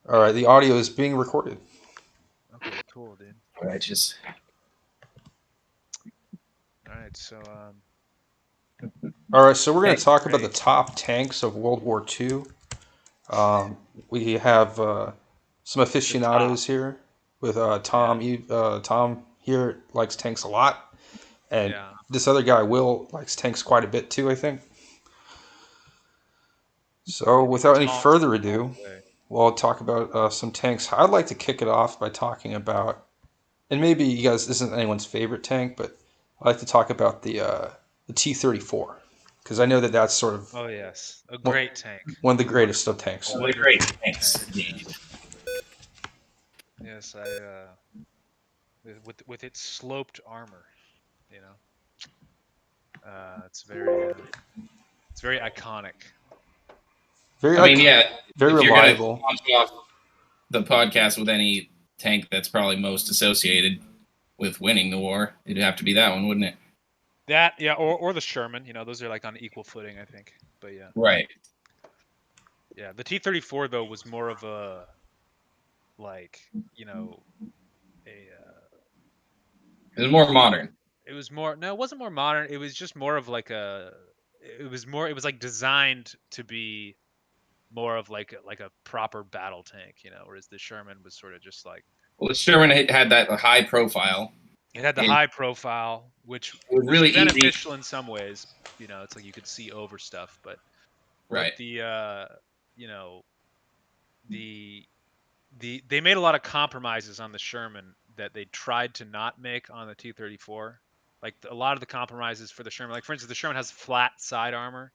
All right, the audio is being recorded. Okay, cool, dude. All right, just All right, so All right, so we're going to hey, talk about the great. top tanks of World War II. We have some The top. aficionados here with Yeah, Tom. Tom here likes tanks a lot, and yeah. this other guy Will likes tanks quite a bit too, I think. So I mean, without any tall, further all ado, the way. we'll talk about some tanks. I'd like to kick it off by talking about, and maybe you guys, this isn't anyone's favorite tank, but I'd like to talk about the T-34 because I know that that's sort of Oh yes, a one, great tank. one of the A greatest of wonderful, tanks. one of the great wonderful thanks tank. Yeah. indeed. Yes, with its sloped armor, you know, it's very iconic. Very I mean, like yeah, very if you're gonna reliable. launch off the podcast with any tank that's probably most associated with winning the war, it'd have to be that one, wouldn't it? That yeah, or the Sherman. You know, those are like on equal footing, I think. But yeah, Right. yeah. The T-34 though was more of a like you know a It was more modern. it was more no, it wasn't more modern. It was just more of like a it was like designed to be more of like a proper battle tank, you know, whereas the Sherman was sort of just like Well, the Sherman had that high profile. it had the It, high profile, which it was was really easy. beneficial in some ways. You know, it's like you could see over stuff, but Right. the you know, the they made a lot of compromises on the Sherman that they tried to not make on the T-34. Like a lot of the compromises for the Sherman, like for instance, the Sherman has flat side armor.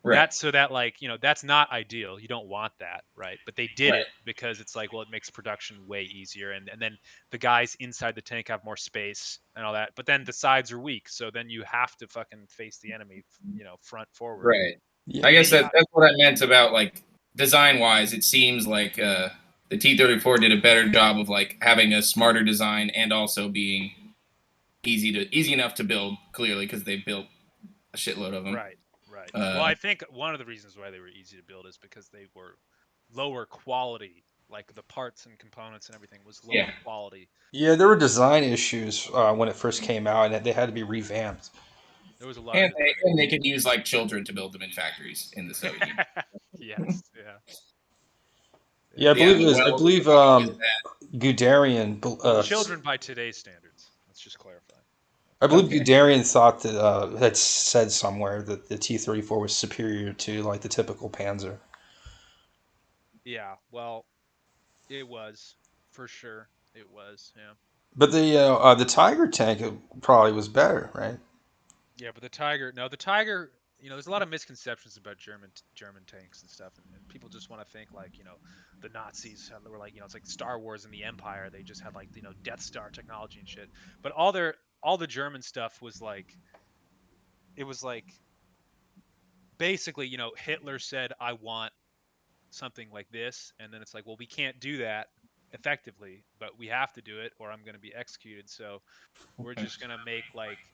Right. That's so that like, you know, that's not ideal. You don't want that, right? But they did Right. it because it's like, well, it makes production way easier, and then the guys inside the tank have more space and all that. But then the sides are weak, so then you have to fucking face the enemy, you know, front forward. Right. Yeah, I And then guess you that's what I meant about like design wise. It seems like the T-34 did a better job of like having a smarter design and also being easy enough to build. Clearly, because they built a shitload of them. right, right. Well, Uh, I think one of the reasons why they were easy to build is because they were lower quality, like the parts and components and everything was lower yeah. quality yeah, there were than design issues when it first came out, and they had to be revamped. there was a lot of And design they could use like children to build them in factories in the Soviet Union. issues. Yes, yeah, Yeah, I yeah. Yeah, believe it but was. I well, believe always that. Guderian. Well, children by today's standards. Let's just clarify. I believe Okay. Guderian thought that had said somewhere that the T-34 was superior to like the typical Panzer. Yeah, well, it was for sure. It was, yeah. But the Tiger tank probably was better, right? Yeah, but the Tiger, no, the Tiger, you know, there's a lot of misconceptions about German tanks and stuff, and people just want to think like, you know, the Nazis were like, you know, it's like Star Wars and the Empire. They just had like, you know, Death Star technology and shit. But all the German stuff was like, it was like basically, you know, Hitler said, I want something like this, and then it's like, well, we can't do that effectively, but we have to do it or I'm going to be executed. So we're just going to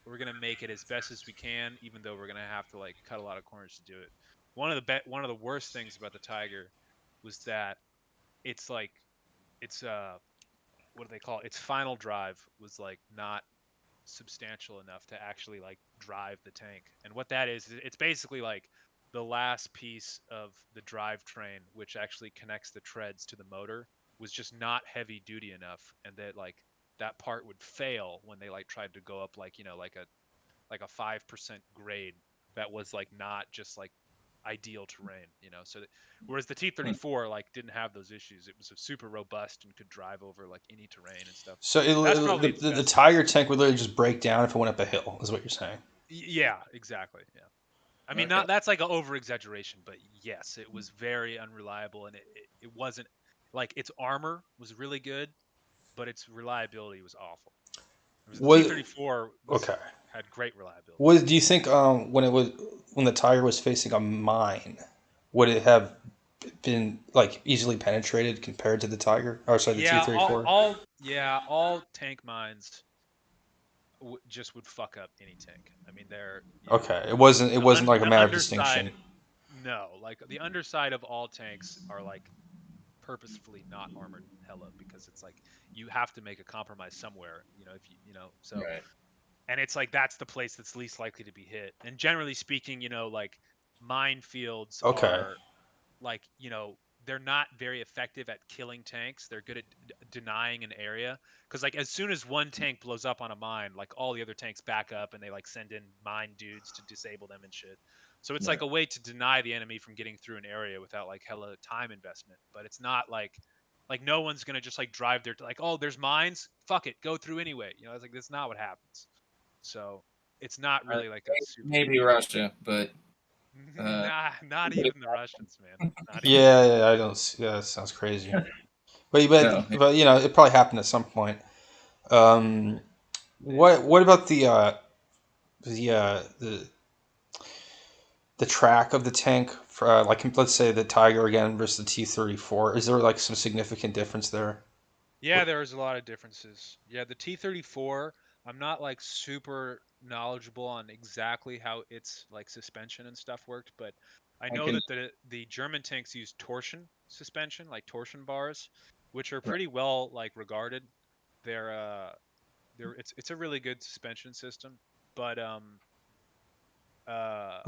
we're going to make it as best as we can, even though we're going to have to like cut a lot of corners to do it. One of the worst things about the Tiger was that it's like it's what do they call it? Its final drive was like not substantial enough to actually like drive the tank. And what that is, it's basically like the last piece of the drivetrain, which actually connects the treads to the motor, was just not heavy duty enough, and that like that part would fail when they like tried to go up like, you know, like a 5% grade that was like not just like ideal terrain, you know. So that, whereas the T-34 like didn't have those issues, it was super robust and could drive over like any terrain and stuff. So That's the, probably its the best thing. Tiger tank would literally just break down if it went up a hill, is what you're saying. Yeah, exactly. Yeah. I mean, Okay. not that's like an over exaggeration, but yes, it was very unreliable, and it wasn't like its armor was really good, but its reliability was awful. Whereas the Was T-34 was okay. had great reliability. Was do you think when the Tiger was facing a mine, would it have been like easily penetrated compared to the Tiger? Or sorry, the T Yeah, thirty four. all tank mines just would fuck up any tank. I mean, they're, you know, Okay, it wasn't like a the matter of underside. distinction. No, like the underside of all tanks are like purposefully not armored hella because it's like you have to make a compromise somewhere, if so. Right. And it's like that's the place that's least likely to be hit. And generally speaking, like minefields Okay. are like they're not very effective at killing tanks. They're good at denying an area because like as soon as one tank blows up on a mine, like all the other tanks back up and they like send in mine dudes to disable them and shit. So it's Right. like a way to deny the enemy from getting through an area without like hella time investment. But it's not like no one's gonna just like drive there to like, oh, there's mines, fuck it, go through anyway. It's like that's not what happens. So it's not really like a super. Maybe Russia, but Nah, not even the Russians, man. Not even. Yeah, I don't. Yeah, that sounds crazy. But no. it probably happened at some point. Um, what about the the track of the tank for like let's say the Tiger again versus the T-34? Is there like some significant difference there? Yeah, there was a lot of differences. Yeah, the T-34, I'm not like super knowledgeable on exactly how its like suspension and stuff worked, but I I know can. that the German tanks use torsion suspension, like torsion bars, which are pretty well like regarded. It's a really good suspension system, but uh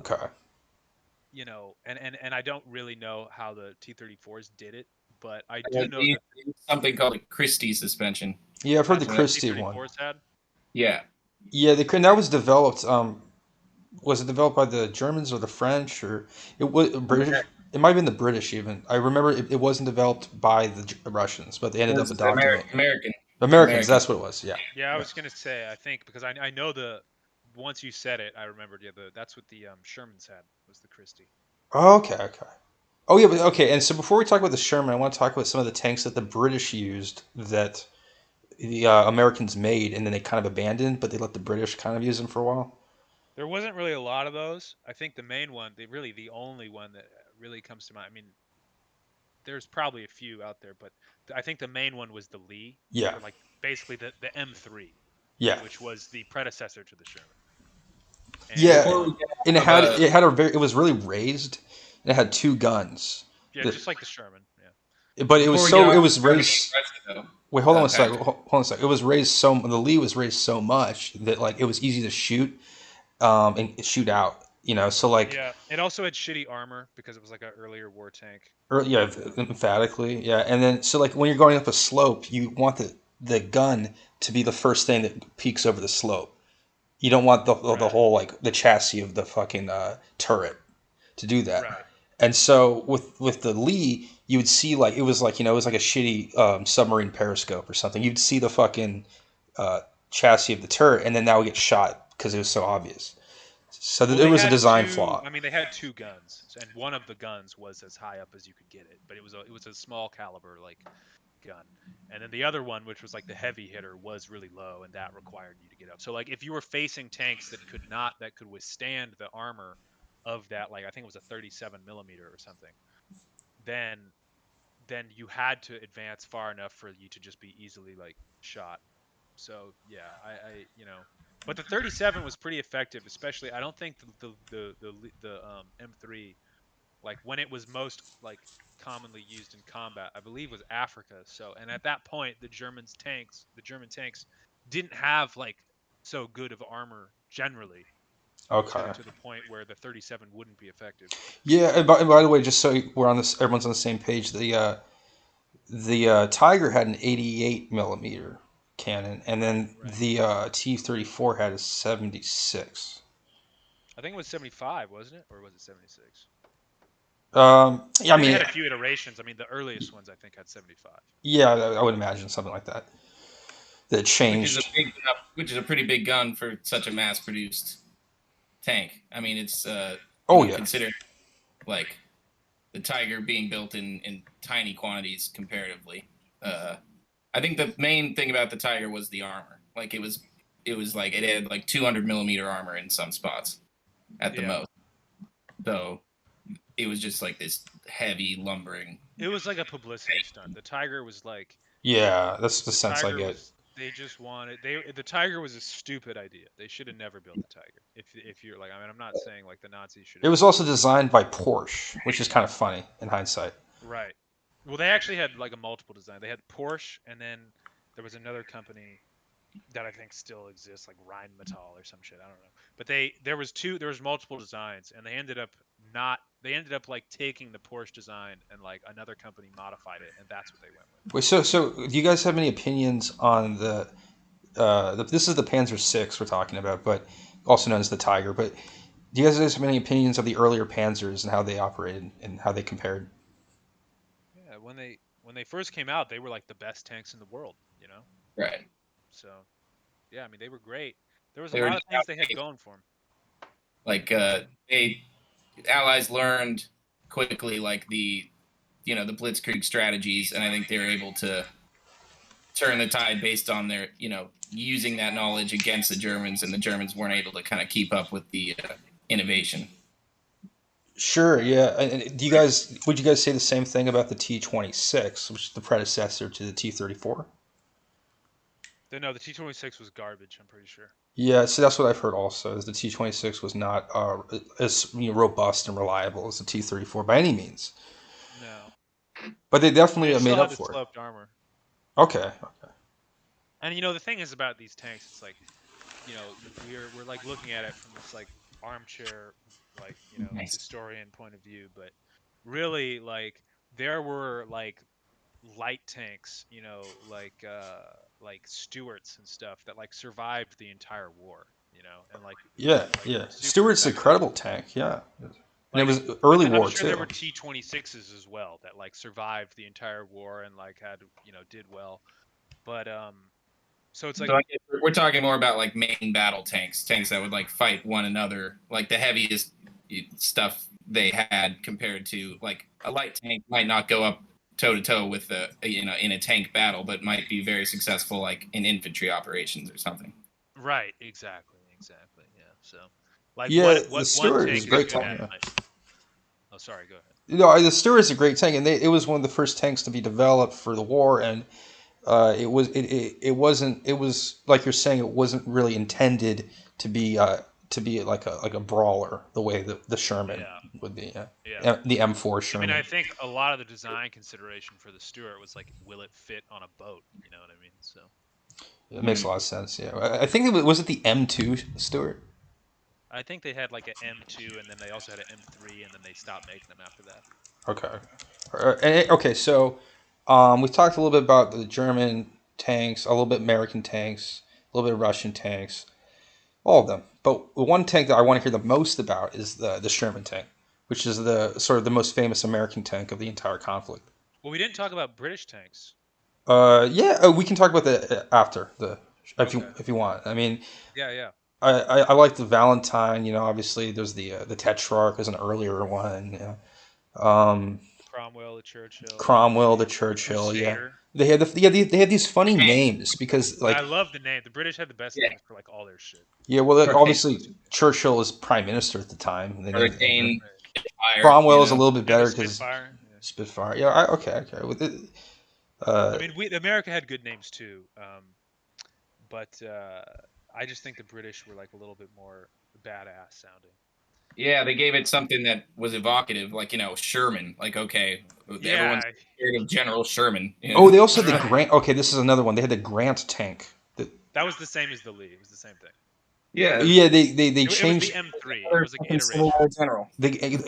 Okay. and I don't really know how the T-34s did it, but I They do know use that something called a Christie suspension. Yeah, I've heard the that's what the Christie one. T-34s had. Yeah. Yeah, that was developed. Was it developed by the Germans or the French or it was British? It might have been the British even. I remember it wasn't developed by the Russians, but they It ended up was adopting it. American. Americans, American. that's what it was. Yeah. Yeah, I Yeah. was gonna say, I think because I know once you said it, I remembered. Yeah, that's what the Shermans had was the Christie. Okay. Okay. Oh yeah, but okay. And so before we talk about the Sherman, I want to talk about some of the tanks that the British used that the Americans made, and then they kind of abandoned, but they let the British kind of use them for a while. There wasn't really a lot of those. I think the main one, the only one that really comes to mind. I mean, there's probably a few out there, but I think the main one was the Lee, Yeah. or like basically the M3, Yeah. which was the predecessor to the Sherman. And Yeah. Before we get And off of it was really raised, and it had two guns. yeah, just like the Sherman. Yeah. But before we get it off was of Germany raised. and Russia, Wait, hold on a Patrick, second. Hold on a second. It was raised the lead was raised so much that like it was easy to shoot, and shoot out. So like, Yeah. It also had shitty armor because it was like an earlier war tank. yeah, emphatically, yeah. And then so like when you're going up a slope, you want the gun to be the first thing that peeks over the slope. You don't want the Right. whole like the chassis of the fucking turret to do that. Right. And so with the Lee, you would see like it was like a shitty submarine periscope or something. You'd see the fucking uh, chassis of the turret, and then that would get shot because it was so obvious. So Well, it they was a had design two. flaw. I mean, they had two guns, and one of the guns was as high up as you could get it, but it was a small caliber like gun, and then the other one, which was like the heavy hitter, was really low, and that required you to get up. So like if you were facing tanks that could withstand the armor of that, like I think it was a 37 millimeter or something, then you had to advance far enough for you to just be easily like shot. So yeah, but the 37 was pretty effective, especially I don't think the M3 like when it was most like commonly used in combat, I believe was Africa. So and at that point the German tanks didn't have like so good of armor generally Okay. to the point where the 37 wouldn't be effective. Yeah, and by the way, just so we're on this, everyone's on the same page. The Tiger had an 88 millimeter cannon, and then Right. the T-34 had a 76. I think it was 75, wasn't it? Or was it 76? Yeah, I I think they mean, had a few iterations. I mean, the earliest ones I think had 75. yeah, I would imagine something like that. That which is changed. which is a pretty big gun for such a mass-produced tank. I mean, it's Oh yeah, consider like the Tiger being built in tiny quantities comparatively. I think the main thing about the Tiger was the armor. Like it was like it had like 200 millimeter armor in some spots at the Yeah. most. So it was just like this heavy lumbering. It was like a publicity stunt. The Tiger was like yeah. That's the the sense I Tiger get. was they just wanted the Tiger was a stupid idea. They should have never built the Tiger. If you're like I mean I'm not saying like the Nazis should It have was also designed by Porsche, which is kind of funny in hindsight. right. Well, they actually had like a multiple design. They had Porsche, and then there was another company that I think still exists, like Rheinmetall or some shit. I don't know. But there was multiple designs, and they ended up not. They ended up like taking the Porsche design, and like another company modified it, and that's what they went with. Wait, so do you guys have any opinions on this is the Panzer VI we're talking about, but also known as the Tiger. But do you guys have any opinions of the earlier Panzers and how they operated and how they compared? Yeah, when they first came out, they were like the best tanks in the world, you know. Right. So yeah, I mean they were great. There was a They were lot just of things they had going for them. like they Allies learned quickly like the blitzkrieg strategies, and I think they were able to turn the tide based on their using that knowledge against the Germans, and the Germans weren't able to kind of keep up with the innovation. Sure, yeah. And would you guys say the same thing about the T-26, which is the predecessor to the T-34? No, the T-26 was garbage. I'm pretty sure. Yeah, so that's what I've heard also, is the T-26 was not as robust and reliable as the T-34 by any means. No, But they I mean definitely it made still had up the for it. sloped armor. Okay. And the thing is about these tanks, it's like, we're like looking at it from this like armchair, like, Nice. historian point of view, but really like there were like light tanks, like Stuarts and stuff that like survived the entire war, and like Yeah, like yeah. were super Stewart's an effective. incredible tank, yeah. And it Like, was but early then I'm war sure there too. were T-26s as well that like survived the entire war and like had, did well. But so it's like, So I guess we're talking more about like main battle tanks that would like fight one another, like the heaviest stuff they had compared to like a light tank might not go up toe to toe with the in a tank battle, but might be very successful like in infantry operations or something. right, exactly, yeah. So like Yeah, the what one Stewart is a tank is great good tank, at yeah. might. Oh, sorry, go ahead. The Stewart is a great tank, and it was one of the first tanks to be developed for the war, and it was like you're saying, it wasn't really intended to be like a brawler the way the Sherman Yeah, would be. Yeah. yeah. The M4 I mean, I Sherman. think a lot of the design consideration for the Stuart was like, will it fit on a boat? You know what I mean? So It makes a lot of sense. Yeah, I think was it the M2 Stewart. I think they had like an M2, and then they also had an M3, and then they stopped making them after that. Okay. Okay, so we've talked a little bit about the German tanks, a little bit American tanks, a little bit of Russian tanks, all of them. But the one tank that I want to hear the most about is the Sherman tank, which is the sort of the most famous American tank of the entire conflict. Well, we didn't talk about British tanks. Yeah, we can talk about that after the Okay. if you want. I mean, Yeah, yeah. I like the Valentine. Obviously there's the Tetrarch as an earlier one. Yeah. Cromwell the Churchill, Cromwell the the Churchill. Yeah, Crusader. they had these The funny tank. names because I like love the name. The British had the best Yeah. names for like all their shit. yeah, well Hurricane obviously Churchill is prime minister at the time. They named him. Hurricane Right. Fire, Cromwell is a little bit Yeah, the better because Spitfire. Yeah. Spitfire. Yeah, okay. With it, I mean, America had good names too, but I just think the British were like a little bit more badass sounding. Yeah, they gave it something that was evocative, like Sherman. Like, okay, everyone's Yeah, scared of General Sherman. oh, they also had the right. Grant. Okay, this is another one. They had the Grant tank. That was the same as the Lee. It was the same thing. Yeah, Yeah, they It was the changed. M3. It another was like an fucking Civil iteration. War general.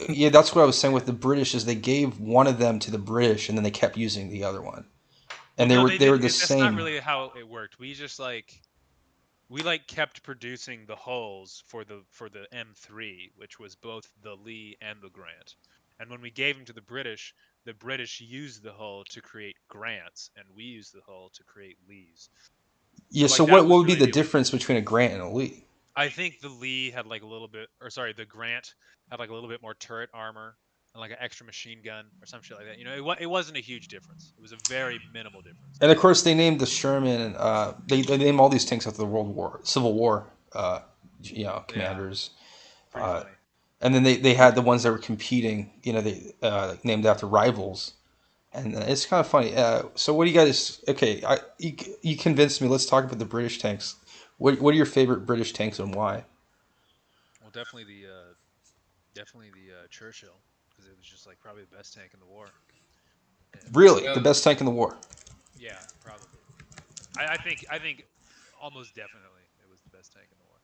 Yeah, that's what I was saying with the British is they gave one of them to the British and then they kept using the other one, Well, and no, they they were didn't. the That's not same. really how it worked. We kept producing the hulls for the M3, which was both the Lee and the Grant. And when we gave them to the British used the hull to create Grants, and we used the hull to create Lees. Yeah, So so like that what was would be really the the only difference difference. between a Grant and a Lee? I think the Lee had like a little bit, or sorry, the Grant had like a little bit more turret armor and like an extra machine gun or some shit like that. It wasn't a huge difference. It was a very minimal difference. And of course, they named the Sherman. They named all these tanks after the Civil War, Yeah, commanders. pretty funny. And then they had the ones that were competing. They named after rivals, and it's kind of funny. So what do you guys? Okay, you convinced me. Let's talk about the British tanks. What are your favorite British tanks and why? Well, definitely the Churchill, because it was just like probably the best tank in the war. Really, the Well, best tank in the war. Yeah, probably. I think almost definitely it was the best tank in the war.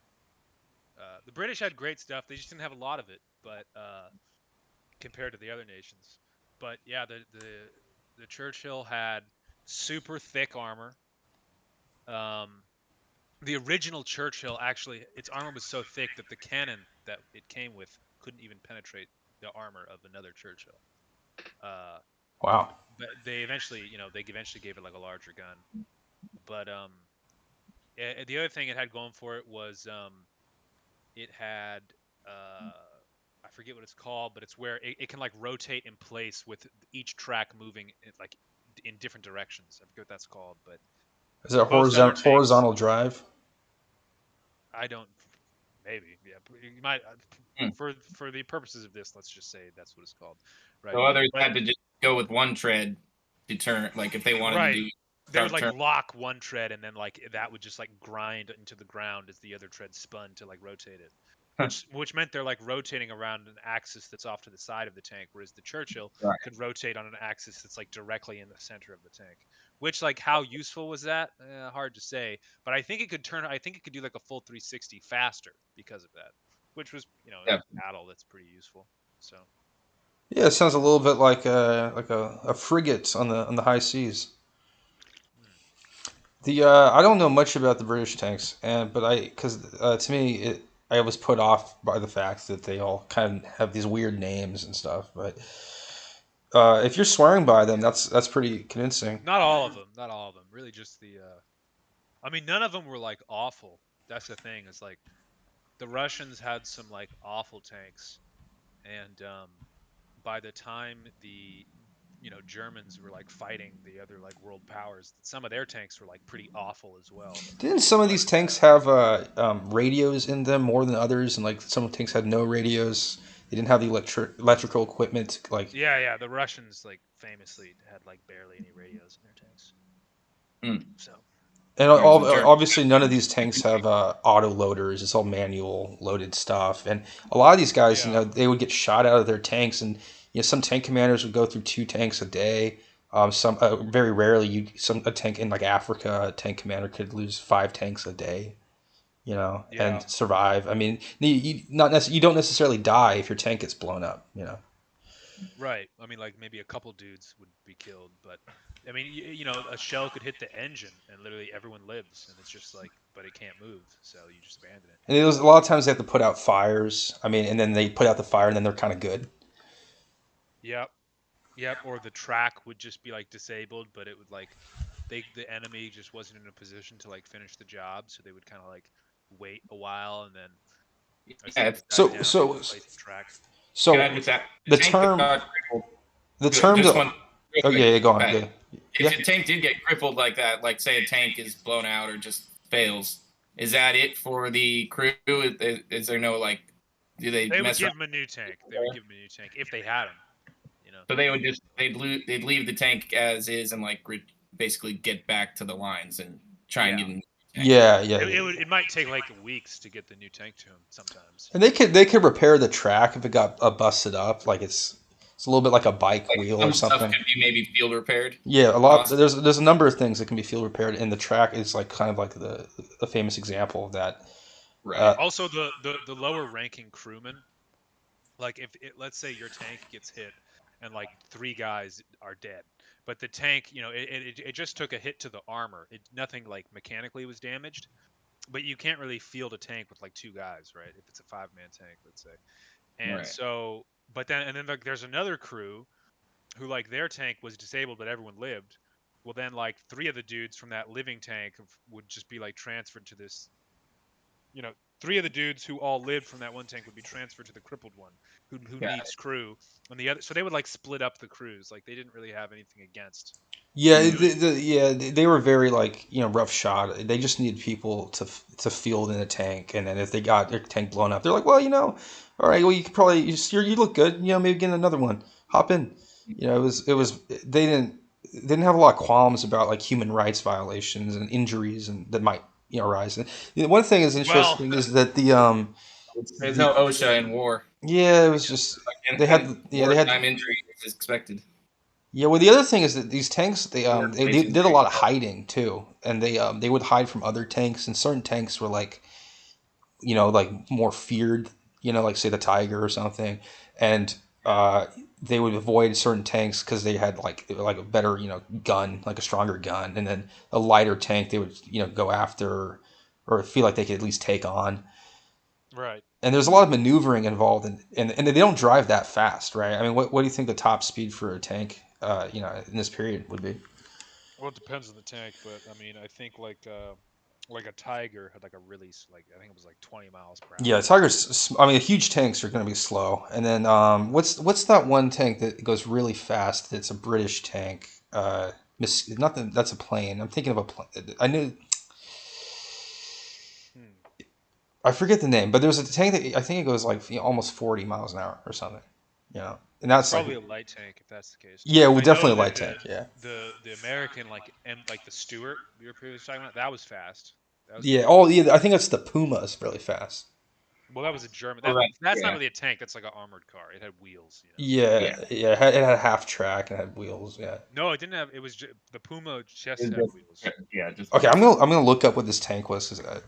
The British had great stuff. They just didn't have a lot of it, but compared to the other nations. But yeah, the Churchill had super thick armor. Um, the original Churchill actually, its armor was so thick that the cannon that it came with couldn't even penetrate the armor of another Churchill. Uh, Wow. but they eventually gave it like a larger gun. But the other thing it had going for it was it had I forget what it's called, but it's where it can like rotate in place with each track moving like in different directions. I forget what that's called, but Is it a most other tanks, horizontal drive? I don't. Maybe, yeah. You might hmm. for the purposes of this, let's just say that's what it's called, right? So others But had to just go with one tread to turn, like if they wanted to right, do they would start like turn. lock one tread, and then like that would just like grind into the ground as the other tread spun to like rotate it. Which meant they're like rotating around an axis that's off to the side of the tank, whereas the Churchill Right. could rotate on an axis that's like directly in the center of the tank. Which like how useful was that? Hard to say, but I think it could turn. I think it could do like a full 360 faster because of that, which was in Yeah. battle that's pretty useful. So Yeah, it sounds a little bit like a frigate on the high seas. hmm. I don't know much about the British tanks, and but because to me I was put off by the fact that they all kind of have these weird names and stuff. But if you're swearing by them, that's pretty convincing. Not all of them. Not all of them. Really, just the. I mean, none of them were like awful. That's the thing. Is like the Russians had some like awful tanks, and by the time the Germans were like fighting the other like world powers, some of their tanks were like pretty awful as well. Didn't some of But these tanks have radios in them more than others, and like some tanks had no radios? They didn't have the electrical equipment. Like, yeah, the Russians like famously had like barely any radios in their tanks. Hmm. So and Whereas the Germans obviously none of these tanks have auto loaders. It's all manual loaded stuff, and a lot of these guys, yeah, they would get shot out of their tanks, and some tank commanders would go through 2 tanks a day. Some very rarely, a tank in like Africa, a tank commander could lose 5 tanks a day. And yeah, survive. I mean, you don't necessarily die if your tank gets blown up. right. I mean, like maybe a couple dudes would be killed, but I mean, a shell could hit the engine and literally everyone lives, and it's just like, but it can't move, so you just abandon it. And a lot of times they have to put out fires. I mean, and then they put out the fire, and then they're kind of good. Yep. Yep, or the track would just be like disabled, but it would like the enemy just wasn't in a position to like finish the job, so they would kind of like wait a while, and then as Yeah, things if died So down, they'd so replace the track. you so add with that, the the tank that term got crippled. the term Just to one real oh quick. yeah, go on, Uh, yeah, if yeah. the tank did get crippled like that, like say a tank is blown out or just fails, is that it for the crew? Is there no like, do they They would mess give around? him a new tank. They would give him a new tank if they had him. You know. So they would just they'd leave the tank as is and like basically get back to the lines and try and Yeah. get a new tank. Yeah, yeah, It, yeah. it would. It might take like weeks to get the new tank to him sometimes. And they could repair the track if it got busted up. Like it's a little bit like a bike Like wheel or some stuff something. could be maybe field repaired. Yeah, a lot. Possibly. There's a number of things that can be field repaired, and the track is like kind of like the famous example of that. Right. Uh, Also, the lower ranking crewmen, like if let's say your tank gets hit and like three guys are dead, but the tank, it just took a hit to the armor. Nothing like mechanically was damaged, but you can't really field a tank with like two guys, right? If it's a 5-man tank, let's say. And Right. so, but then like there's another crew who like their tank was disabled, but everyone lived. Well, then like three of the dudes from that living tank would just be like transferred to this, you know, three of the dudes who all lived from that one tank would be transferred to the crippled one who Got needs crew, and the other, so they would like split up the crews. Like they didn't really have anything against Yeah, it. doing it. they were very like rough shot. They just needed people to field in a tank, and then if they got their tank blown up, they're like, well, all right, well you could probably you look good, maybe get another one, hop in. Yeah. They didn't have a lot of qualms about like human rights violations and injuries and that might arise. And one thing is Well, interesting is that There's the no OSHA in war. yeah, it was just they had And yeah they had wartime injury is expected. Yeah, well, the other thing is that these tanks they Workstation's did a great. lot of hiding too, and they would hide from other tanks, and certain tanks were like like more feared, like say the Tiger or something, and Yeah. they would avoid certain tanks because they had like a better gun, like a stronger gun, and then a lighter tank they would go after or feel like they could at least take on. Right. And there's a lot of maneuvering involved, and they don't drive that fast, right? I mean, what do you think the top speed for a tank, in this period would be? Well, it depends on the tank, but I mean, I think like a Tiger had like a really like I think it was like 20 miles per Yeah, hour or something. Tigers. I mean, huge tanks are going to be slow. And then what's that one tank that goes really fast? That's a British tank. Not that that's a plane. I'm thinking of a plane. I knew Hmm. I forget the name, but there's a tank that I think it goes like almost 40 miles an hour or something. And It's that's like probably a light tank if that's the case. yeah, well, I know definitely a that light tank. Yeah, the American like the Stuart we were previously talking about that was fast. That was yeah. pretty Oh, fast. yeah. I think that's the Puma is really fast. Well, that was a German. Oh, That's not yeah, really a tank. That's like an armored car. It had wheels, you know. yeah. Yeah, yeah. It had a half track and had wheels. Yeah. No, it didn't have. It was the Puma just It's had just, wheels. yeah, just Okay, wheels. I'm gonna look up what this tank was. 'Cause,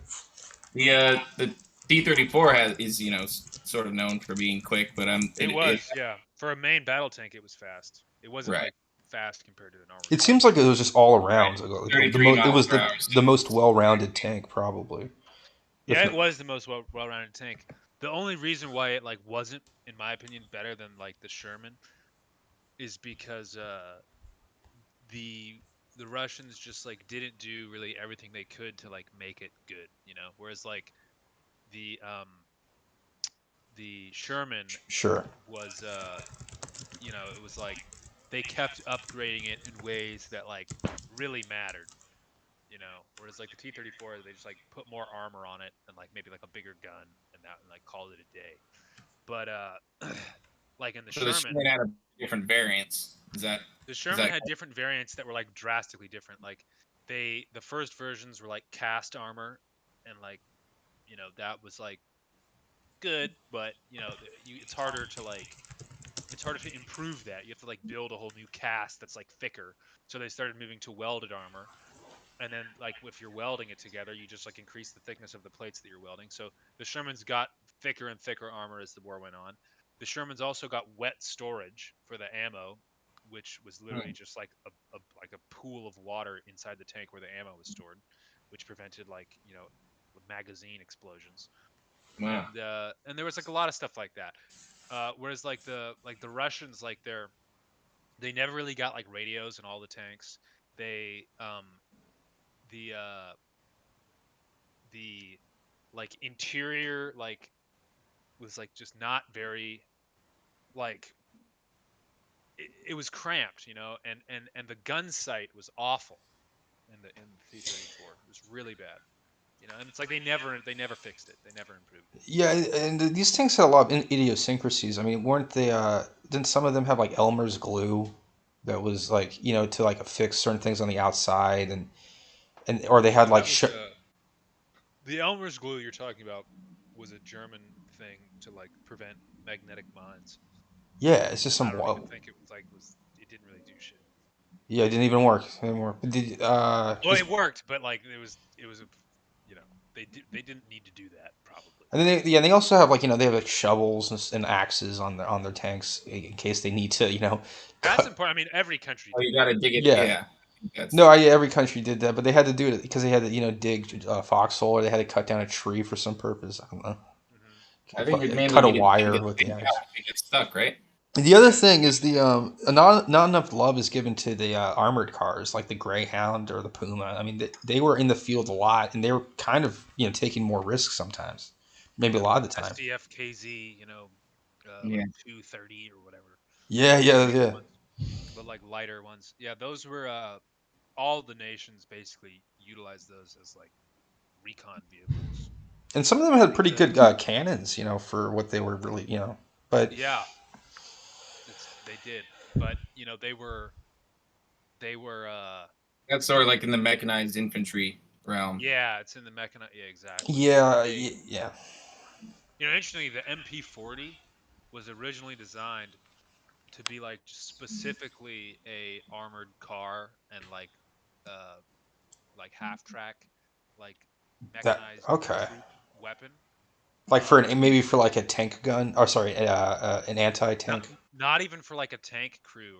The T-34 is sort of known for being quick, but It was, yeah. For a main battle tank, it was fast. It wasn't right. like fast compared to an armored It car. seems like it was just all around. Like the 33 most, it miles was per hour. the most well-rounded tank probably. If Yeah, it not, was the most well-rounded tank. The only reason why it like wasn't, in my opinion, better than like the Sherman is because the the Russians just like didn't do really everything they could to like make it good, you know. Whereas like the um the Sherman sure. was it was like they kept upgrading it in ways that like really mattered, you know. Whereas like the T-34, they just like put more armor on it and like maybe like a bigger gun and like called it a day. But like in the So the Sherman, Sherman had a different variants. the Is Sherman that had different variants that were like drastically different. Like the first versions were like cast armor, and like that was like good, but it's harder to improve that. You have to like build a whole new cast that's like thicker. So they started moving to welded armor, and then like if you're welding it together, you just like increase the thickness of the plates that you're welding. So the Shermans got thicker and thicker armor as the war went on. The Shermans also got wet storage for the ammo, which was literally Hmm. just like a pool of water inside the tank where the ammo was stored, which prevented like magazine explosions. Wow. And there was like a lot of stuff like that. Whereas like the Russians, like they never really got like radios in all the tanks. They the the like interior like was like just not very like it was cramped, and the gun sight was awful in the T-34. It was really bad, and it's like they never fixed it. They never improved it. Yeah, and these tanks had a lot of idiosyncrasies. I mean, weren't they? Didn't some of them have like Elmer's glue that was like to like affix certain things on the outside and or they had No, like that was the Elmer's glue you're talking about was a German thing to like prevent magnetic mines. yeah, it's just I some don't even think it didn't really do shit. yeah, it didn't even work. It didn't work. Did Well, this it worked, but like it was a they didn't need to do that probably. and then they also have like they have like shovels and axes on their tanks in case they need to That's cut. important. I mean, every country Oh, did you got that. to dig it. Yeah. Yeah, that's No, yeah, every country did that, but they had to do it because they had to dig a foxhole or they had to cut down a tree for some purpose. I don't know. Hmm. I think it mainly Cut a needed to wire get with the things axe. out. It gets stuck, right? The other Yeah. thing is the not enough love is given to the armored cars like the Greyhound or the Puma. I mean, they were in the field a lot and they were kind of taking more risks sometimes, maybe a lot of the time. SDF KZ, Yeah. like 230 or whatever. Yeah, Those yeah, were the yeah. ones, the like lighter ones. Yeah, those were all the nations basically utilized those as like recon vehicles And some of them had pretty good because cannons, for what they were really, But yeah, they did, but they were That's sort of like in the mechanized infantry realm. yeah, it's in the mechanized, yeah, exactly. yeah, They yeah. Interestingly, the MP40 was originally designed to be like specifically a armored car and like half track, like That mechanized okay. troop weapon. Like for Um, an maybe for like a tank gun, or sorry, an not anti-tank. not even for like a tank crew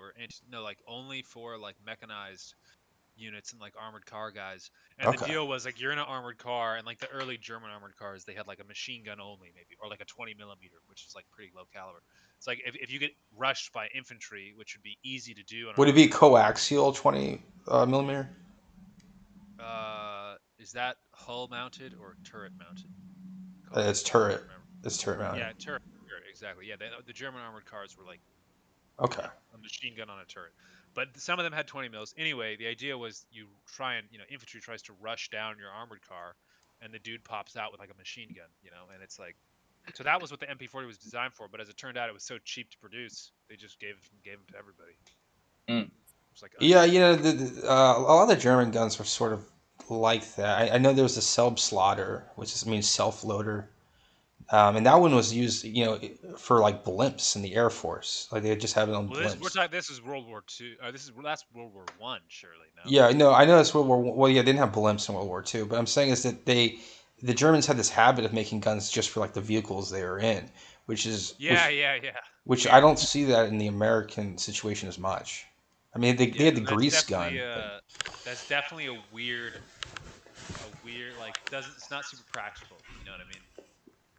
no, like only for like mechanized units and like armored car guys. And the Okay. deal was like you're in an armored car, and like the early German armored cars, they had like a machine gun only maybe, or like a 20 millimeter, which is like pretty low caliber. It's like if you get rushed by infantry, which would be easy to do on an Would it be armored car. coaxial 20 millimeter? Is that hull mounted or turret mounted? It's Coaxial, I turret. don't remember. It's turret mounted. Yeah, turret, exactly. Yeah, the German armored cars were like, Okay. a machine gun on a turret, but some of them had 20 mils. Anyway, the idea was you try and infantry tries to rush down your armored car, and the dude pops out with like a machine gun, and it's like, so that was what the MP40 was designed for. But as it turned out, it was so cheap to produce, they just gave them to everybody. Mm. It's like Yeah, you know, unrestricted. a lot of the German guns were sort of like that. I know there was the Selbstlader, means self-loader, and that one was used, for like blimps in the Air Force. Like they just have it on Well, blimps. this is World War II. That's World War One, surely. No. Yeah, no, I know that's World War. Well, yeah, they didn't have blimps in World War II, but I'm saying is that the Germans had this habit of making guns just for like the vehicles they were in, which is Yeah, yeah, yeah. which I Weird. don't see that in the American situation as much. I mean, they Yeah, had no, the grease gun, but that's definitely a weird, like, doesn't it's not super practical. You know what I mean?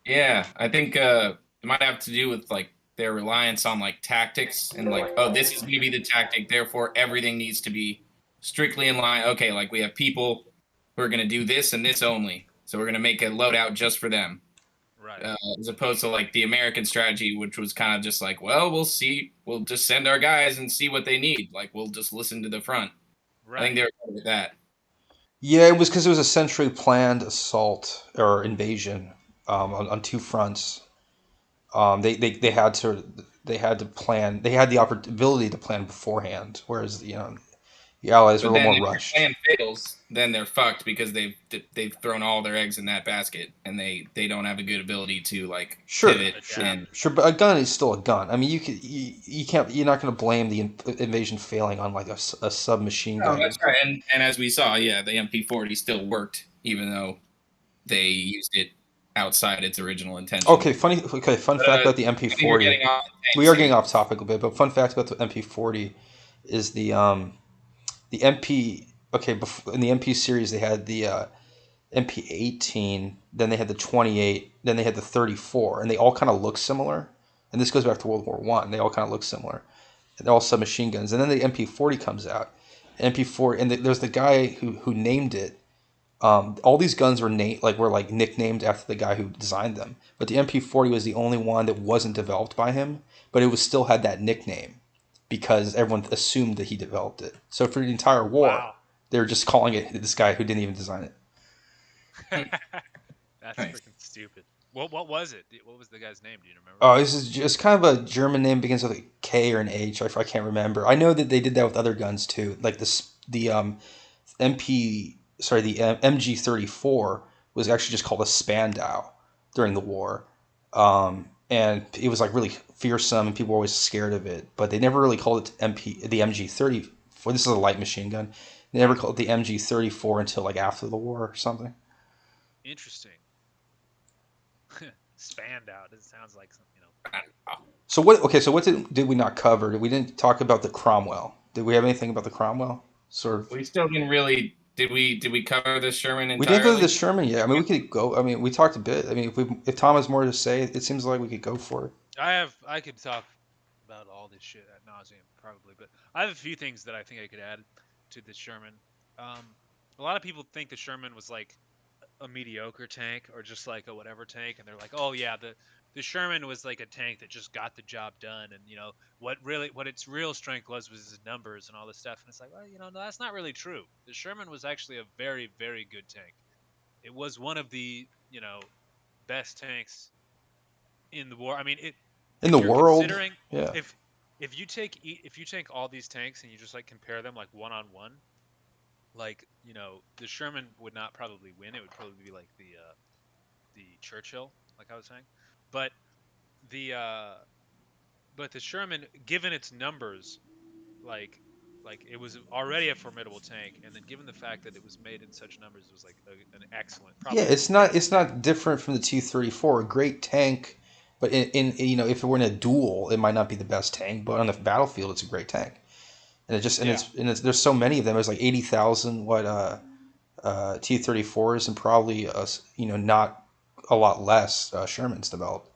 Yeah, I think it might have to do with like their reliance on like tactics and like, oh, this is going to be the tactic, therefore everything needs to be strictly in line. Okay, like we have people who are going to do this and this only, so we're going to make a loadout just for them, Right. as opposed to like the American strategy, which was kind of just like, well, we'll see, we'll just send our guys and see what they need. Like we'll just listen to the front. I think Right. they were good with that. yeah, it was because it was a centrally planned assault or invasion on two fronts. They had to plan. They had the ability to plan beforehand, whereas the Allies were But a little then more if your rushed. plan fails, then they're fucked because they've thrown all their eggs in that basket, and they don't have a good ability to like Sure, pivot. sure, Adapt. And sure, but a gun is still a gun. I mean, you can't you're not going to blame the invasion failing on like a submachine no, gun. that's right. And as we saw, yeah, the MP40 still worked, even though they used it outside its original intention. Okay, fun But fact about the I think we're MP40. getting off the We tanks are getting here. off topic a bit, but fun fact about the MP40 is the MP. Okay, in the MP series they had the MP18, then they had the 28, then they had the 34, and they all kind of look similar. And this goes back to World War One. They all kind of look similar. And they're all submachine guns. And then the MP40 comes out. MP40, and there's the guy who named it. All these guns were like nicknamed after the guy who designed them. But the MP40 was the only one that wasn't developed by him, but it was still had that nickname because everyone assumed that he developed it. So for the entire war, Wow. they were just calling it this guy who didn't even design it. Hmm, That's nice. freaking stupid. What was it? What was the guy's name? Do you remember? Oh, this is just kind of a German name, begins with a K or an H. I can't remember. I know that they did that with other guns too, like the MG34 was actually just called a Spandau during the war, and it was like really fearsome, and people were always scared of it. But they never really called it the MG34. This is a light machine gun. They never called it the MG34 until like after the war or something. Interesting. Spandau. It sounds like some, So what? Okay, so what did we not cover? We didn't talk about the Cromwell. Did we have anything about the Cromwell? Sort of. We still didn't really. Did we cover the Sherman We didn't go to the entirely? Sherman yet. I mean, we could go. I mean, we talked a bit. I mean, if Tom has more to say, it seems like we could go for it. I could talk about all this shit at nauseum probably, but I have a few things that I think I could add to the Sherman. Um, a lot of people think the Sherman was like a mediocre tank or just like a whatever tank, and they're like, oh yeah, the Sherman was like a tank that just got the job done, and what its real strength was its numbers and all this stuff. And it's like, well, no, that's not really true. The Sherman was actually a very, very good tank. It was one of the best tanks in the war. I mean, In the if you're world, considering, yeah. if if you take all these tanks and you just like compare them like one on one, like the Sherman would not probably win. It would probably be like the Churchill, like I was saying. But the But the Sherman, given its numbers, like it was already a formidable tank, and then given the fact that it was made in such numbers, it was like an excellent, Yeah, probably the best it's tank. not different from the T-34. A great tank, but if it were in a duel, it might not be the best tank. But on the battlefield, it's a great tank. And it just Yeah, there's so many of them. There's like 80,000 T-34s and probably not a lot less Shermans developed.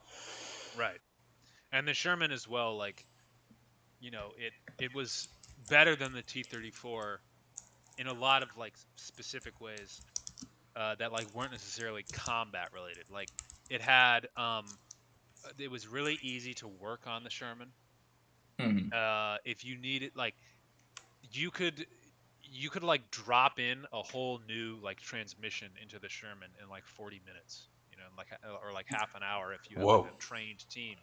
right. And the Sherman as well, like it was better than the T-34 in a lot of like specific ways that like weren't necessarily combat related. Like it had it was really easy to work on the Sherman. Mhm. If you needed like you could you could like drop in a whole new like transmission into the Sherman in like 40 minutes, in like or like half an hour if you had like Whoa. a trained team.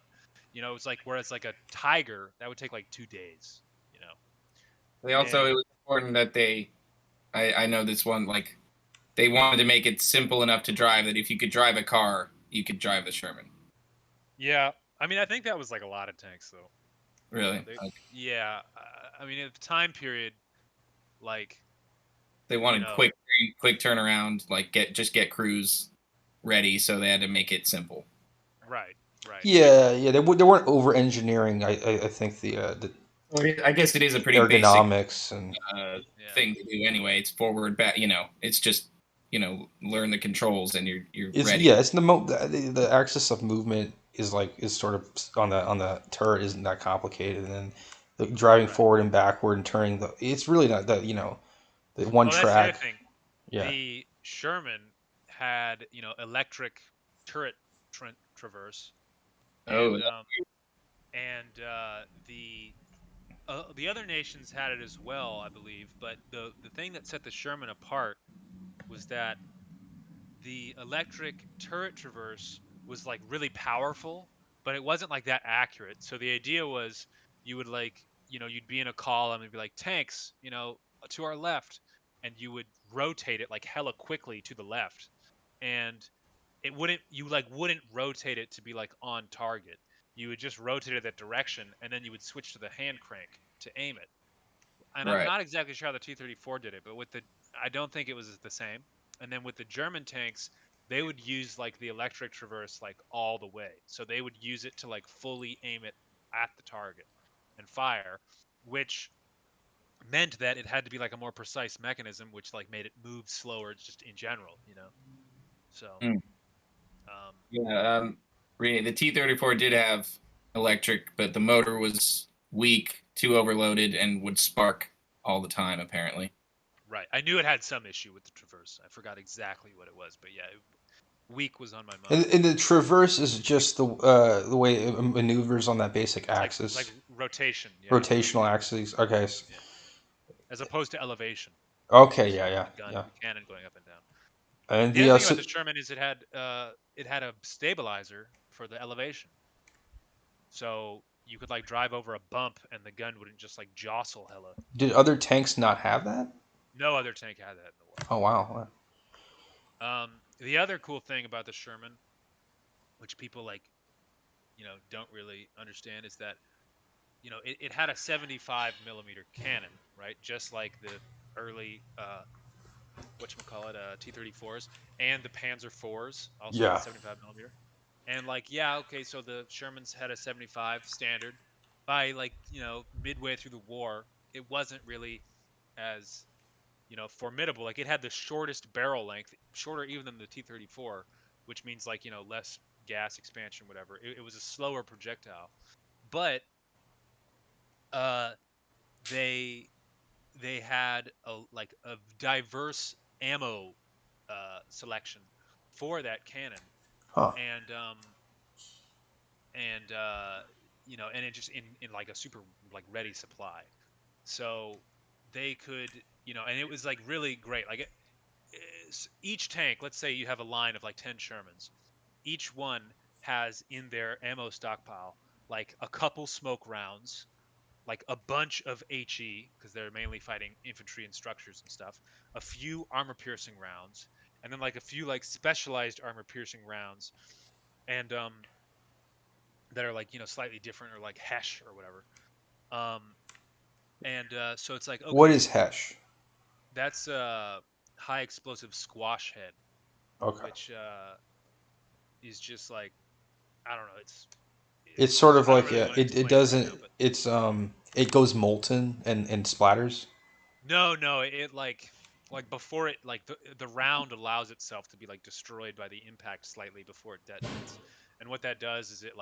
It's like whereas like a Tiger that would take like 2 days, They also, and it was important that I know this one, like, they wanted to make it simple enough to drive that if you could drive a car, you could drive the Sherman. yeah, I mean I think that was like a lot of tanks though. Really, They like, yeah, I mean at the time period, like they you wanted know, quick turnaround, like get crews ready, so they had to make it simple. right, right, Yeah, they weren't over engineering. I think the Well, I guess it is a pretty basic ergonomics and yeah. thing to do anyway. It's forward, back. It's just learn the controls and you're it's ready. yeah, it's the axis of movement is sort of on the turret isn't that complicated, and then the driving Right. forward and backward and turning it's really not that the one Oh, that's the other track. thing. Yeah, The Sherman had, electric turret traverse, Oh, and the other nations had it as well, I believe. But the thing that set the Sherman apart was that the electric turret traverse was like really powerful, but it wasn't like that accurate. So the idea was you would like, you'd be in a column and be like tanks, to our left, and you would rotate it like hella quickly to the left, and you like wouldn't rotate it to be like on target. You would just rotate it that direction, and then you would switch to the hand crank to aim it. And I'm right, not exactly sure how the T-34 did it, but I don't think it was the same. And then with the German tanks, they would use like the electric traverse like all the way. So they would use it to like fully aim it at the target and fire, which meant that it had to be like a more precise mechanism, which like made it move slower just in general. So, Mm. um, Yeah. The T-34 did have electric, but the motor was weak, too overloaded, and would spark all the time. Apparently. right. I knew it had some issue with the traverse. I forgot exactly what it was, but yeah, weak was on my mind. and the traverse is just the way it maneuvers on that basic It's like axis, rotation, yeah, rotational axis. Okay, yeah, as opposed to elevation, which okay, is yeah, the gun, yeah. the cannon going up and down. And The other thing about the Sherman is it had a stabilizer for the elevation, so you could like drive over a bump and the gun wouldn't just like jostle hella. did other tanks not have that? No other tank had that in the world. Oh wow. The other cool thing about the Sherman, which people like don't really understand, is that it had a 75 millimeter cannon, right? Just like the early whatchamacallit, T-34s, and the Panzer IVs also had Yeah. 75 millimeter. And like, yeah, okay, so the Shermans had a 75 standard. By like, midway through the war, it wasn't really as, formidable. Like it had the shortest barrel length, shorter even than the T-34, which means like, less gas expansion, whatever. It was a slower projectile. But uh they they had a diverse ammo selection for that cannon, Huh. and and it just in like a super like ready supply, so they could, and it was like really great. Like each tank, let's say you have a line of like 10 Shermans, each one has in their ammo stockpile like a couple smoke rounds, like a bunch of HE because they're mainly fighting infantry and structures and stuff, a few armor piercing rounds, and then like a few like specialized armor piercing rounds, and that are like slightly different or like Hesh or whatever. Um, and so it's like What okay, is Hesh? that's high explosive squash head, Okay. which is just like I don't know. It's sort of I don't like really want to it explain it right now, doesn't but it goes molten and splatters. no, it like before it like the round allows itself to be like destroyed by the impact slightly before it detonates, and what that does is it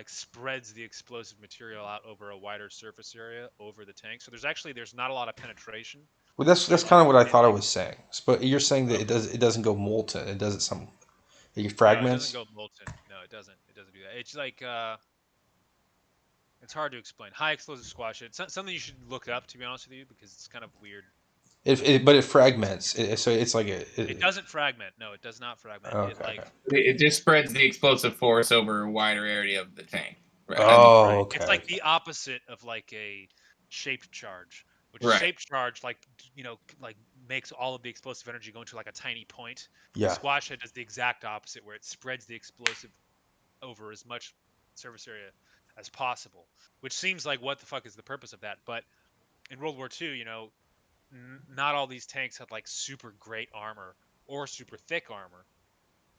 spreads the explosive material out over a wider surface area over the tank. So there's not a lot of penetration, Well, that's but kind like of what I it thought I like was saying. But you're saying that okay. it doesn't go molten. It does it some it No, it doesn't fragments. go molten. No, it doesn't. It doesn't do that. It's like it's hard to explain. High explosive squash. It's not something you should look up, to be honest with you, because it's kind of weird. But it It's supposed to be. fragments. So it's like It doesn't fragment. No, it does not fragment. It okay, okay. like It just spreads the explosive force over a wider area of the tank. Right. Oh, right. okay, It's like okay. the opposite of like a shaped charge, which a Right. shaped charge like makes all of the explosive energy go into like a tiny point. A Yeah. squash head does the exact opposite, where it spreads the explosive over as much surface area as possible, which seems like what the fuck is the purpose of that? But in World War II, not all these tanks had like super great armor or super thick armor,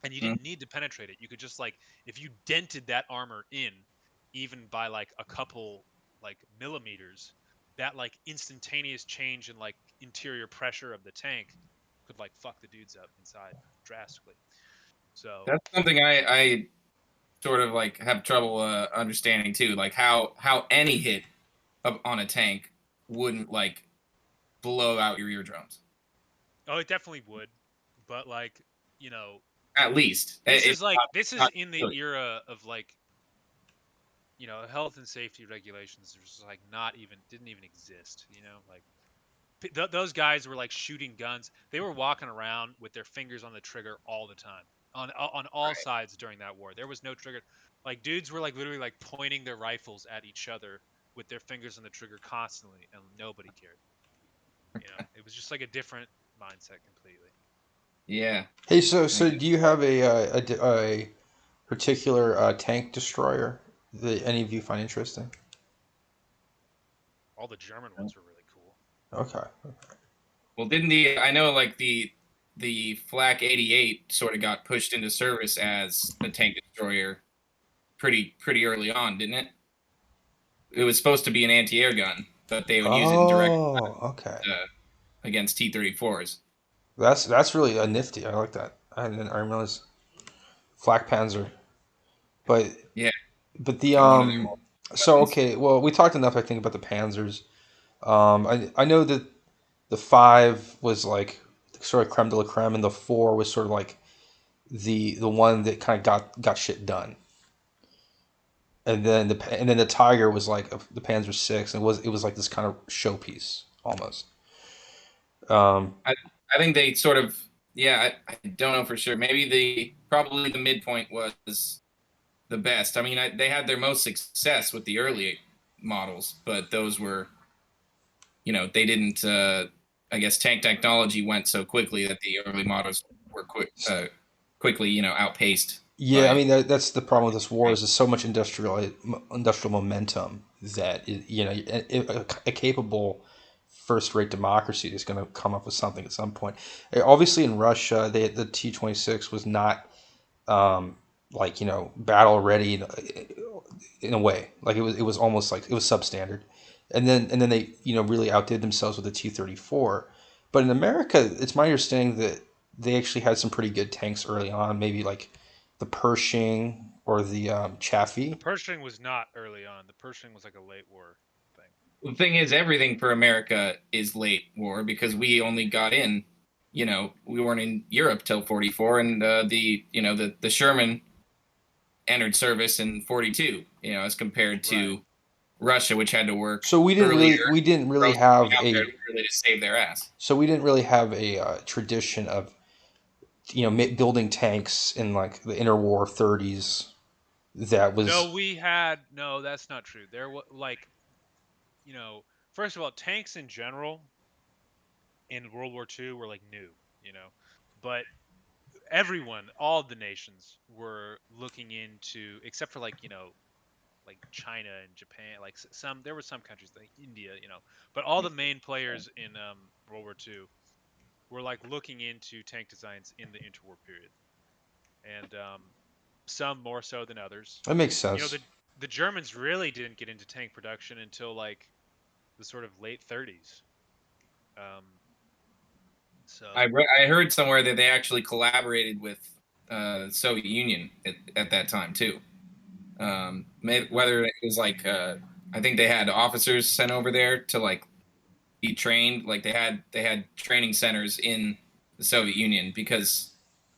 and you Mm. didn't need to penetrate it. You could just like if you dented that armor in, even by like a couple like millimeters, that like instantaneous change in like interior pressure of the tank could like fuck the dudes up inside drastically. So That's something I sort of like have trouble understanding too. Like how any hit on a tank wouldn't like blow out your eardrums. oh, it definitely would, but like you know At least. this It, is like this is not in the really. era of like health and safety regulations. There's like not even didn't even exist. Like those guys were like shooting guns. They were walking around with their fingers on the trigger all the time on all Right. sides during that war. There was no trigger. Like dudes were like literally like pointing their rifles at each other with their fingers on the trigger constantly, and nobody cared. It was just like a different mindset completely. Yeah. Hey, so Yeah. do you have a particular tank destroyer that any of you find interesting? All the German ones were really cool. Okay. Well, didn't I know like the Flak 88 sort of got pushed into service as a tank destroyer pretty early on, didn't it? It was supposed to be an anti-air gun, but they would use it in direct Oh, okay. against T-34s. That's really nifty. I like that. I realize Flak Panzer, but Yeah, the one of their more So weapons. okay, well we talked enough I think about the Panzers. I know that the five was like sort of creme de la creme, and the four was sort of like the one that kind of got shit done. And then the Tiger was like the Panzer Six, and it was like this kind of showpiece almost. Um, I I think they sort of I don't know for sure. Maybe probably the midpoint was the best. I mean, they had their most success with the early models, but those were they didn't. I guess tank technology went so quickly that the early models were quickly outpaced yeah, I by mean that's the problem with this war tank. is there's so much industrial momentum that a capable first-rate democracy is going to come up with something at some point. Obviously, in Russia, the T-26 was not like battle ready in a way. Like it was almost like it was substandard, and then they really outdid themselves with the T-34. But in America, it's my understanding that they actually had some pretty good tanks early on. Maybe like the Pershing or the The Chaffee. Pershing was not early on. The Pershing was like a late war thing. The thing is, everything for America is late war because we only got in. We weren't in Europe till 44, and the Sherman entered service in 42. As compared Right. to Russia, which had to work So we didn't earlier, really we didn't really throw something have out there a literally to save their ass. so we didn't really have a tradition of building tanks in like the interwar 30s. That was No, that's not true. There was like, first of all, tanks in general in World War II were like new, but everyone, all the nations were looking into, except for like like China and Japan, like some there were some countries like India, but all the main players in World War II were like looking into tank designs in the interwar period, and some more so than others. That makes You know, sense. the Germans really didn't get into tank production until like the sort of late 30s. Um, so I heard somewhere that they actually collaborated with Soviet Union at that time too. Whether it was like I think they had officers sent over there to like be trained. Like they had training centers in the Soviet Union because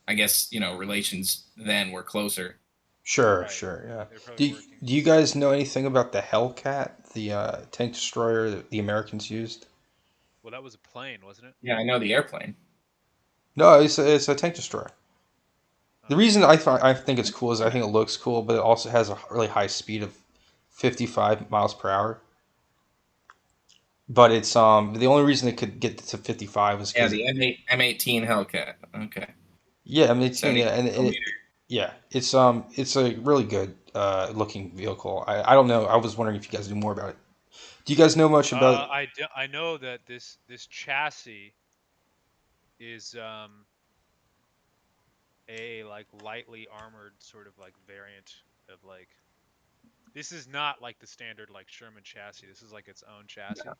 I guess relations then were closer. Sure, right, sure, yeah. they're probably Do working. Do you guys know anything about the Hellcat, the tank destroyer that the Americans used? Well, that was a plane, wasn't it? Yeah, I know the airplane. No, it's a tank destroyer. The Oh, reason I think it's cool is I think it looks cool, but it also has a really high speed of 55 miles per hour. But it's the only reason it could get to 55 is Yeah, because the M18 Hellcat. Okay, yeah, I mean it's, yeah, 70 and millimeter. yeah, it's a really good looking vehicle. I don't know. I was wondering if you guys knew more about it. Do you guys know much about? I know that this chassis is a like lightly armored sort of like variant of like, this is not like the standard like Sherman chassis. This is like its own chassis.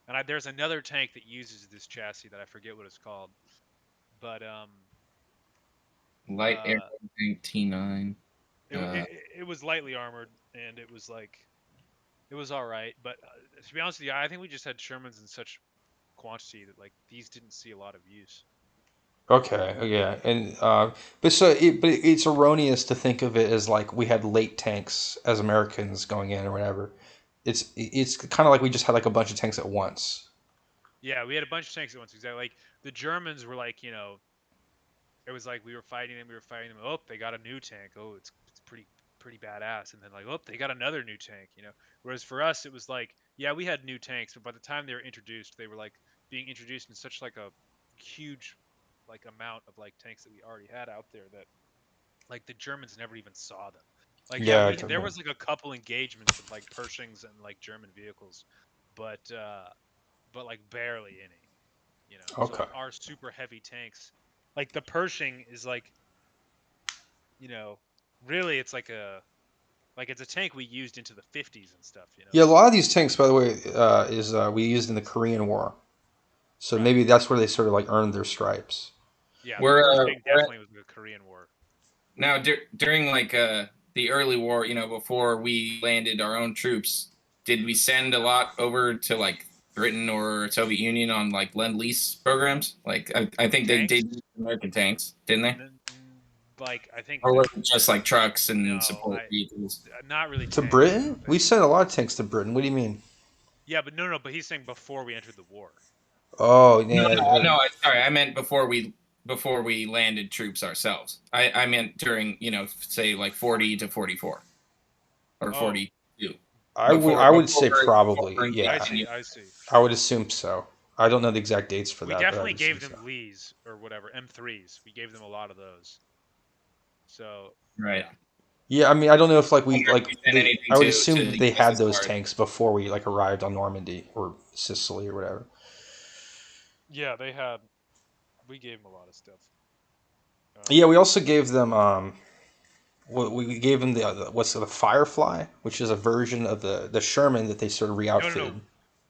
And there's another tank that uses this chassis that I forget what it's called, but Light air uh, tank T9. it was lightly armored, and it was like, it was all right. But to be honest with you, I think we just had Shermans in such quantity that like these didn't see a lot of use. Okay, yeah, and but it's erroneous to think of it as like we had late tanks as Americans going in or whatever. It's kind of like we just had like a bunch of tanks at once. Yeah, we had a bunch of tanks at once. Exactly. Like the Germans were like, it was like we were fighting them, we were fighting them. Oh, they got a new tank. Oh, it's pretty badass. And then like, oh, they got another new tank. Whereas for us, it was like, yeah, we had new tanks, but by the time they were introduced, they were like being introduced in such like a huge like amount of like tanks that we already had out there that like the Germans never even saw them. Like, yeah, Yeah, there okay. was like a couple engagements of like Pershings and like German vehicles, but like barely any. So Okay. like our super heavy tanks, like the Pershing is like, you know, really it's like it's a tank we used into the 50s and stuff. Yeah, a lot of So these tanks, by the way, is we used in the Korean War, so right. maybe that's where they sort of like earned their stripes. Yeah, the We're Pershing we're definitely was the Korean War. now during like the early war, before we landed our own troops, did we send a lot over to like Britain or Soviet Union on like lend-lease programs? Like I think they Tanks? did use American tanks, didn't they? Like I think Or that, was it just like trucks and no, support vehicles? not really To tanks. I Britain, don't we think. sent a lot of tanks to Britain. What do you mean? Yeah, but no, but he's saying before we entered the war. Oh, No, yeah, no, no. Sorry, I meant before we landed troops ourselves. I meant during say like 40 to 44 or Oh, 42 I before would before say before probably, we're I yeah. engaged in see, I see. I would assume so. I don't know the exact dates for We that, but I definitely would assume gave so. them Lees or whatever, M3s. We gave them a lot of those. So, right. yeah. Yeah, I mean, I don't know if like I we wonder if like we sent they. anything I would to assume the they had those USSR. tanks before we like arrived on Normandy or Sicily or whatever. Yeah, we gave them a lot of stuff. Yeah, we also gave them we gave them the what's the Firefly, which is a version of the Sherman that they sort of No, no, no. re-outfitted.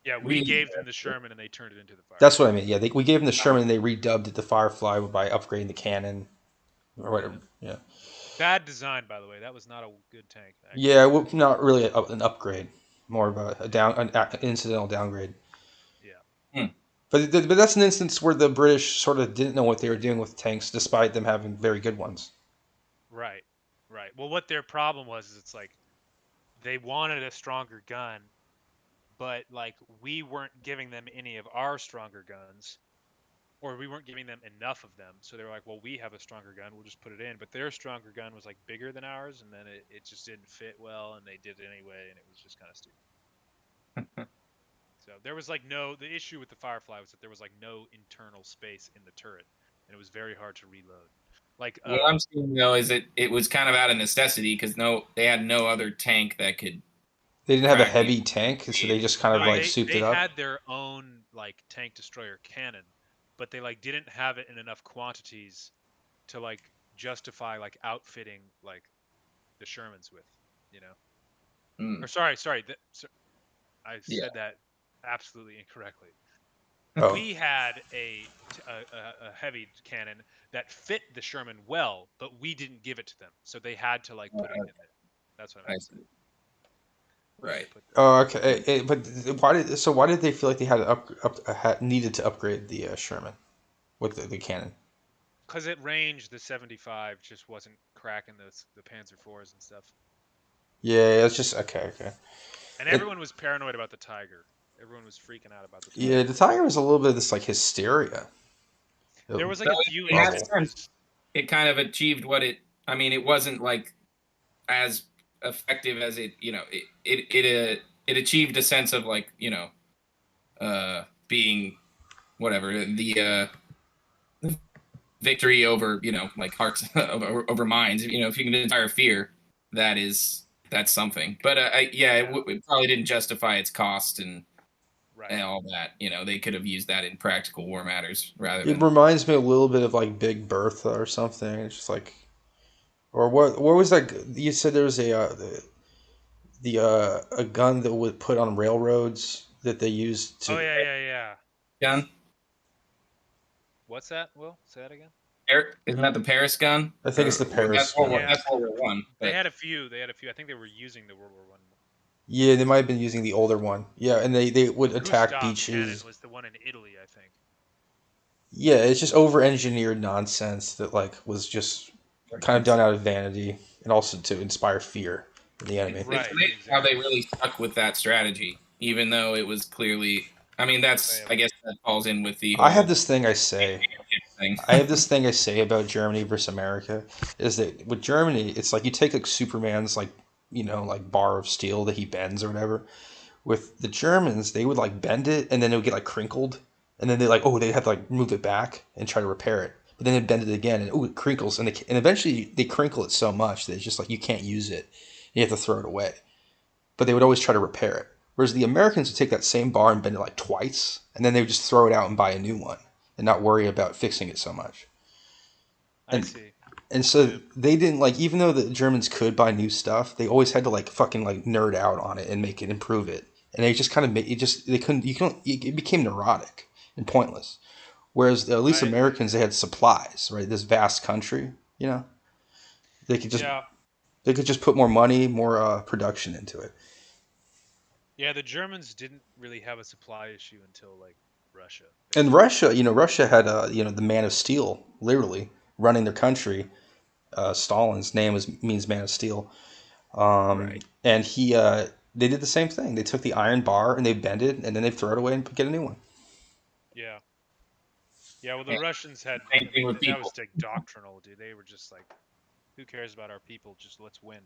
Yeah, we We gave them the Sherman and they turned it into the That's what I Firefly. mean. Yeah, we gave them the Sherman and they redubbed it the Firefly by upgrading the cannon or whatever. Yeah. Yeah, Bad design, by the way. That was not a good tank, actually. yeah, well, not really an upgrade, more of an incidental downgrade. Yeah. hmm. But that's an instance where the British sort of didn't know what they were doing with tanks, despite them having very good ones. Right. Right. Well, what their problem was is it's like they wanted a stronger gun, but like we weren't giving them any of our stronger guns, or we weren't giving them enough of them. So they were like, well, we have a stronger gun, we'll just put it in. But their stronger gun was like bigger than ours, and then it just didn't fit well, and they did it anyway, and it was just kind of stupid. So there was like the issue with the Firefly was that there was like no internal space in the turret, and it was very hard to reload. Like What I'm seeing though is it was kind of out of necessity because they had no other tank that could. They didn't have a crack the heavy tank, so they just kind of no, like they souped it they up. had their own like tank destroyer cannon, but they like didn't have it in enough quantities to like justify like outfitting like the Shermans with, you know. Mm, Or sorry, I yeah. said that absolutely incorrectly. Oh, We had a heavy cannon that fit the Sherman well, but we didn't give it to them, so they had to like put it in there. That's what I I meant to say. see. They had Right. to put. oh, okay. But why did they feel like they had to needed to upgrade the Sherman with the cannon? Because it ranged, the 75 just wasn't cracking the Panzer IVs and stuff. Yeah, it's just okay. And It, everyone was paranoid about the Tiger. Everyone was freaking out about the yeah, Tiger. the Tiger was a little bit of this like hysteria. There was So like a few in that Bubble. sense, instances. it kind of achieved what it. I mean, it wasn't like as effective as it achieved a sense of like being whatever the victory over like hearts over minds. If you can inspire fear, that's something. But it probably didn't justify its cost and Right. all that. They could have used that in practical war matters rather It than. reminds me a little bit of like Big Bertha or something. It's just like, or what was that? You said there was a gun that would put on railroads that they used Oh to. yeah. Gun. What's that? Will, say that again. Isn't that the Paris gun? I think it's the Or Paris gun. Yeah, That's World War One. they But had a few. They had a few. I think they were using the World War One. Yeah, they might have been using the older one. Yeah, and they would The attack Gustav cannon beaches. was the one in Italy, I think. Yeah, it's just over-engineered nonsense that like was just kind of done out of vanity and also to inspire fear in the enemy. it's Right. amazing how they Exactly. really stuck with that strategy, even though it was clearly. I mean, I guess that falls in with the I have whole this thing I say. thing. I have this thing I say about Germany versus America is that with Germany, it's like you take like Superman's like like bar of steel that he bends or whatever. With the Germans, they would like bend it and then it would get like crinkled, and then they had to like move it back and try to repair it. But then they bend it again and it crinkles and eventually they crinkle it so much that it's just like you can't use it. You have to throw it away. But they would always try to repair it. Whereas the Americans would take that same bar and bend it like twice, and then they would just throw it out and buy a new one and not worry about fixing it so much. I And see. and so Yeah. they didn't like even though the Germans could buy new stuff, they always had to like fucking like nerd out on it and make it improve it. And they just kind of made it just they couldn't you couldn't it became neurotic and pointless. Whereas at least I agree. Americans they had supplies, right? This vast country, they could just Yeah. they could just put more money, more production into it. Yeah. The Germans didn't really have a supply issue until like Russia, And basically. Russia, Russia had the Man of Steel literally running their country. Stalin's name means Man of Steel. Right. And they did the same thing. They took the iron bar and they bend it, and then they throw it away and get a new one. Yeah. Yeah. Well, the And Russians had. same I thing mean, with that people. was like doctrinal, dude. They were just like, who cares about our people? Just let's win.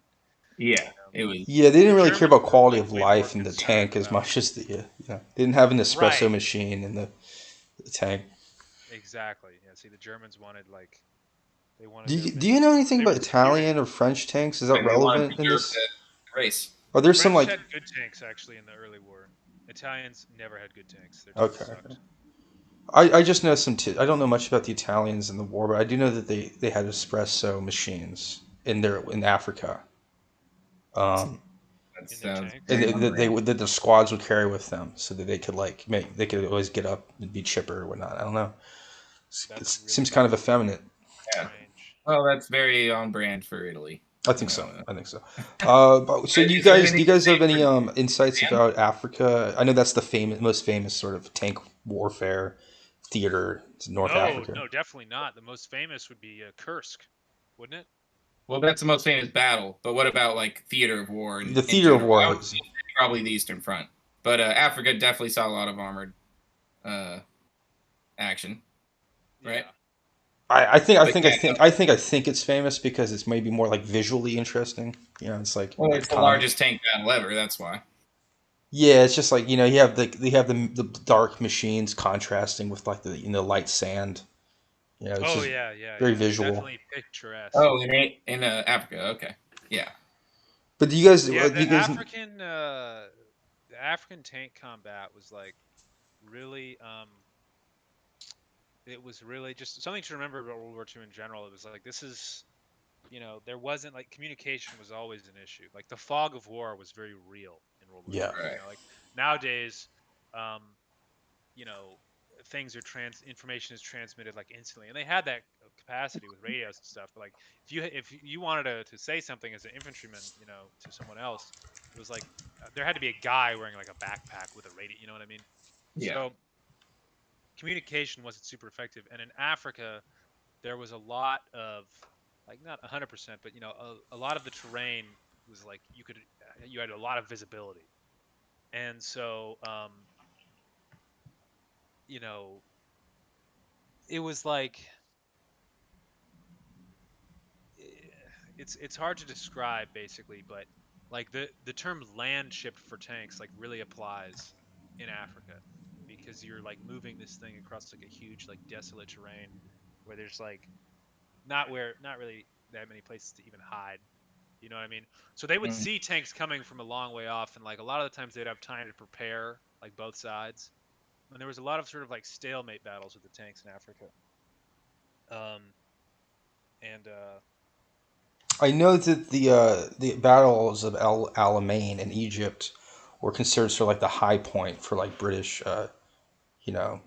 Yeah, You know? it was. Yeah, they The didn't really care Germans about were quality like of way more life in the concerned tank as about. much as they didn't have an espresso Right. machine in the tank. Exactly. Yeah. See, the Germans wanted like they wanted Do their you, do men. you know anything They about were Italian superior. or French tanks? Is that And they want to relevant in preserve this? the race. Are The there some French like had good tanks actually in the early war. Italians never had good tanks. Their tanks okay? sucked. I just know I don't know much about the Italians in the war, but I do know that they had espresso machines in Africa. Um, That In their sounds tanks. very on brand. that the squads would carry with them, so that they could like they could always get up and be chipper or whatnot. I don't know. It That's seems really kind of effeminate. Yeah. strange. Well, that's very on brand for Italy. I think You so. know. I think so. So Is there do anything you to guys say have any for insights Japan? about Africa? I know that's the most famous sort of tank warfare theater to North No, Africa. no, definitely not. The most famous would be Kursk, wouldn't it? Well, that's the most famous battle. But what about like theater of war The in theater of general? war I would is say probably the Eastern Front. But Africa definitely saw a lot of armored uh, action, right? Yeah. But yeah, no, I think it's famous because it's maybe more like visually interesting. It's like well, it's the iconic. largest tank battle ever. That's why. Yeah, it's just like you have the dark machines contrasting with like the light sand. You know, it's Oh just yeah, yeah, very yeah. visual. Definitely picturesque. Oh, in Africa. Okay. Yeah. But do you guys, Yeah, do you guys, the African tank combat was like really it was really just something to remember about World War II in general. It was like this is, there wasn't like communication was always an issue. Like the fog of war was very real in World War yeah, II. Right. Like nowadays, um, you know, things are information is transmitted like instantly, and they had that capacity with radios and stuff. But like if you wanted to say something as an infantryman, to someone else, it was like there had to be a guy wearing like a backpack with a radio. You know what I mean? Yeah. So communication wasn't super effective, and in Africa there was a lot of like not 100%, but a lot of the terrain was like you had a lot of visibility, and so you know it was like it's hard to describe basically, but like the term land shipped for tanks like really applies in Africa because you're like moving this thing across like a huge like desolate terrain where there's like not really that many places to even hide. You know what I mean? So they would Mm. see tanks coming from a long way off, and like a lot of the times they'd have time to prepare, like both sides. And there was a lot of sort of like stalemate battles with the tanks in Africa. Um, and I know that the battles of El Alamein in Egypt were considered sort of like the high point for like British, you know,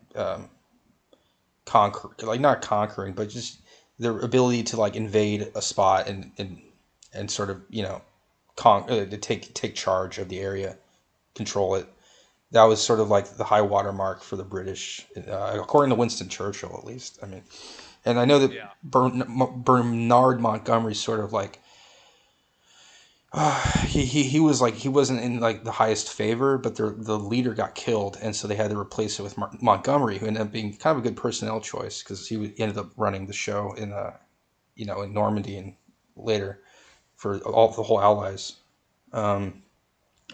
conquer like not conquering, but just their ability to like invade a spot and sort of to take charge of the area, control it. That was sort of like the high water mark for the British, according to Winston Churchill, at least. I mean, and I know that yeah, Bernard Montgomery sort of like he was like he wasn't in like the highest favor, but the leader got killed, and so they had to replace it with Montgomery, who ended up being kind of a good personnel choice because he ended up running the show in in Normandy and later for all the whole Allies. Um,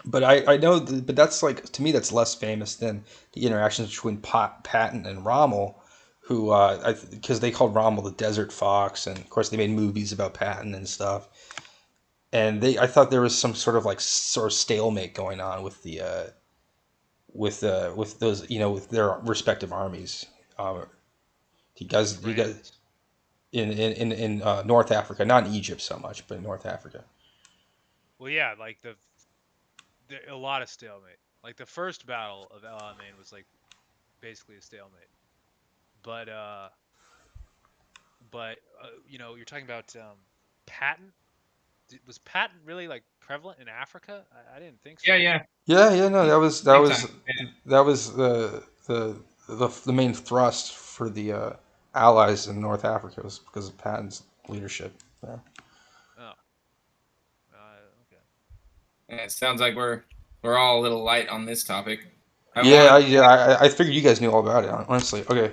but I know, but that's like to me that's less famous than the interactions between Patton and Rommel, who because they called Rommel the Desert Fox, and of course they made movies about Patton and stuff. And I thought there was some sort of like sort of stalemate going on with the with those with their respective armies. Um, with do you guys France. in North Africa, not in Egypt so much, but in North Africa. Well, yeah, like a lot of stalemate. Like the first battle of El Alamein was like basically a stalemate. But you're talking about Patton. Was Patton really like prevalent in Africa? I didn't think Yeah. so. Yeah. Yeah, no, He- Big time. Yeah. that was the main thrust for the Allies in North Africa was because of Patton's leadership. Yeah. Oh, okay. Yeah, it sounds like we're all a little light on this topic. I Yeah, wanted I figured you guys knew all about it, honestly. Okay,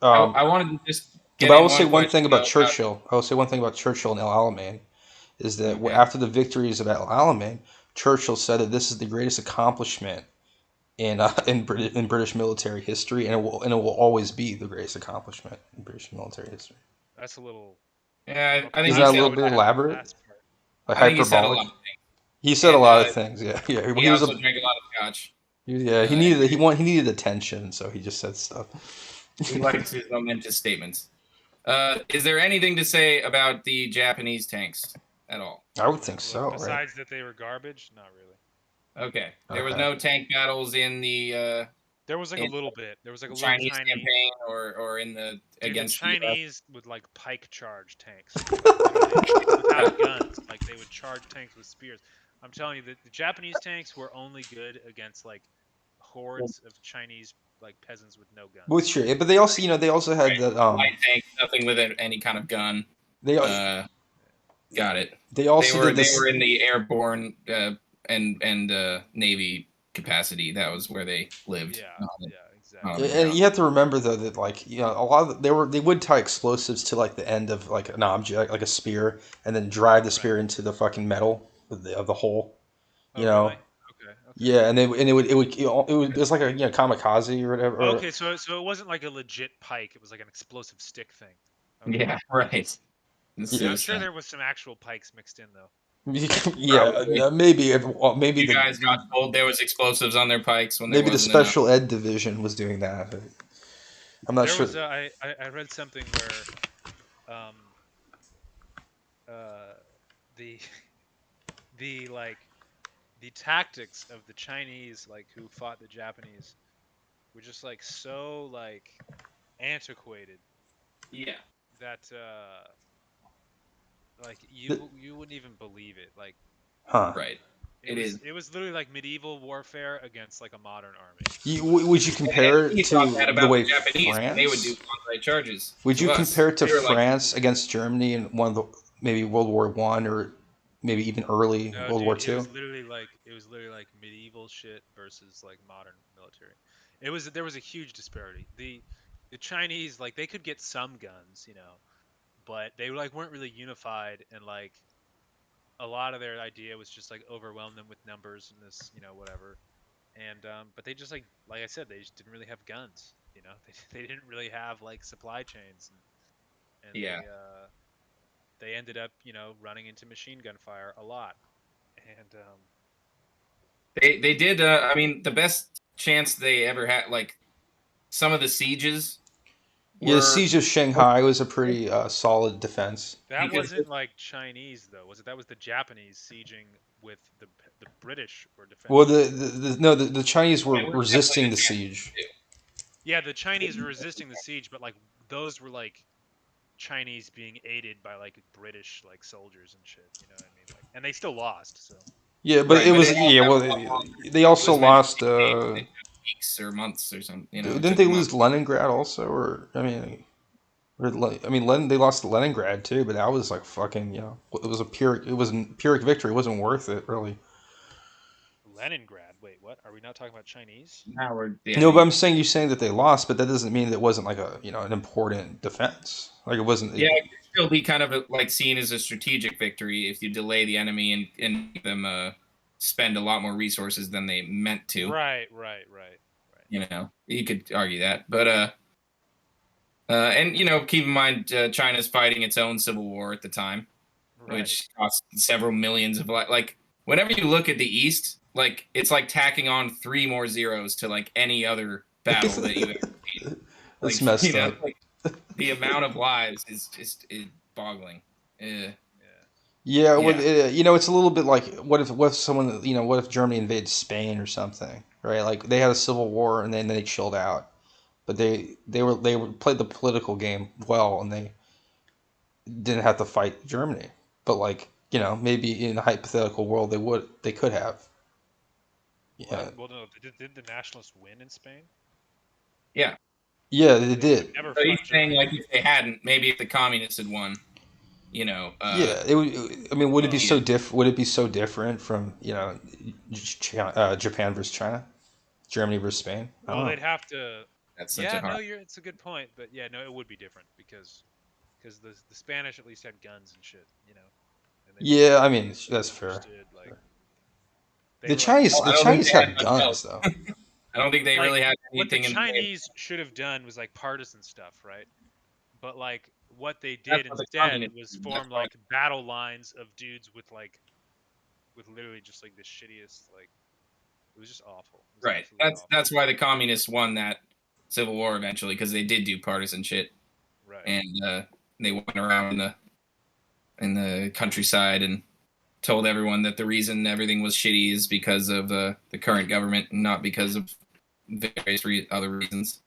I wanted to just but get I in will say one one question thing about though about Churchill. I will say one thing about Churchill and El Alamein is that okay. after the victories of El Alamein, Churchill said that this is the greatest accomplishment in British military history, and it will always be the greatest accomplishment in British military history. That's a little. I Yeah, don't know I if think Isn't he that a I don't said little know a if bit lot. that elaborate, last part. like I think he said a lot hyperbolic? of things, He said a and lot of things. Yeah, yeah. he He was a also drank a lot of scotch. yeah. He And needed he needed attention, so he just said stuff. he likes his momentous statements. Is there anything to say about the Japanese tanks at all? I would think Well, so, right? besides that they were garbage, not really. Okay, there was Okay. no tank battles in There was like a in little bit. There was like a the little Chinese tiny. campaign or in the Dude, the against the U.S. Chinese would like pike charge tanks, like literally without guns. Like they would charge tanks with spears. I'm telling you, the Japanese tanks were only good against like hordes of Chinese like peasants with no With guns. sure, but they also they also had Right, that light tank, nothing with any kind of gun. they Uh, got it. they also did They this. were in the airborne and Navy capacity. That was where they lived, Yeah, yeah, not on exactly. the And ground. you have to remember though that like a lot of they would tie explosives to like the end of like an object like a spear and then drive the Right. spear into the fucking metal of the hole. Oh, You know, really? Okay. Okay. Yeah, and it was like a kamikaze or whatever. Okay, so it wasn't like a legit pike. It was like an explosive stick thing. Okay. Yeah, right. This Yeah, I'm is sure there was some actual pikes mixed in though. Yeah, probably. maybe maybe You guys got told there was explosives on their pikes when there maybe the wasn't enough. special ed division was doing that. I'm not There sure. was I read something where um uh the the like the tactics of the Chinese like who fought the Japanese were just like so like antiquated Yeah. that like th- you wouldn't even believe it. Like Huh? Right. It is. it was literally like medieval warfare against like a modern army. Would you And compare it he thought that to the about the way Japanese when they would do France? on-site charges Would to you us. compare it to They were like, France against Germany in one of the maybe World War One or maybe even early No, World War dude, it Two? was literally like medieval shit versus like modern military. It was there was a huge disparity. The Chinese like they could get some guns, you know, but they like weren't really unified and like a lot of their idea was just like overwhelm them with numbers and this, you know, whatever. And but they just like I said, they just didn't really have guns, you know. They didn't really have like supply chains and yeah. they ended up, you know, running into machine gun fire a lot. And They did. I mean, the best chance they ever had, like some of the sieges Yeah, the were siege of Shanghai was a pretty solid defense. that because wasn't like Chinese though, was it? That was the Japanese sieging with the British were Well, defending it. no, the Chinese were it was definitely resisting the the siege. Japanese Yeah, the Chinese were resisting the siege, but like those were like Chinese being aided by like British like soldiers and shit. You know what I mean? Like, and they still lost. So Yeah, too. but Right, it but was it held yeah. out Well, a lot longer. they It also was meant to lost. be games that took weeks or months or something. You know, it Didn't took they lose months. Leningrad also? Or I mean, they lost Leningrad too, but that was like fucking, it was a Pyrrhic victory. It wasn't worth it, really. Leningrad. Wait, what? Are we not talking about Chinese? Now we're No, but I'm saying you're saying that they lost, but that doesn't mean that it wasn't like an important defense. Like it wasn't. yeah, it could still be kind of like seen as a strategic victory if you delay the enemy and make them spend a lot more resources than they meant to. Right. You know, you could argue that, but and you know, keep in mind China's fighting its own civil war at the time, Right. which cost several millions of like. Whenever you look at the East, like it's like tacking on 3 more zeros to like any other battle that you ever seen. That's Like you messed know, up. like the amount of lives is just boggling. Yeah. Yeah, well, Yeah, it's a little bit like what if someone, what if Germany invaded Spain or something, right? Like they had a civil war and then they chilled out, but they played the political game well and they didn't have to fight Germany. But like, maybe in a hypothetical world they could have. What? Yeah. Well, no. Did the nationalists win in Spain? yeah. Yeah, they They would have did. never So he's fought saying Germany. like if they hadn't, maybe if the communists had won, you know, Yeah, it would. I mean, would it be Oh. so Would it be so different from Japan versus China, Germany versus Spain? I don't Well, know. they'd have to. that's such a Yeah, hard. no, it's a good point, but yeah, no, it would be different because the Spanish at least had guns and shit, you know, and they Yeah, I really mean that's fair. understood like they The were like Chinese, I the don't think Chinese they had had much guns else. though. I don't think they like really had what the anything in the way. Chinese should have done was like partisan stuff, right? But like what they That's did what the instead communists was did. That's form why. like battle lines of dudes with like with literally just like the shittiest like it was just awful. It was Right. absolutely awful. That's why the communists won that civil war eventually because they did do partisan shit Right. and they went around in the countryside and told everyone that the reason everything was shitty is because of the current government and not because of various other reasons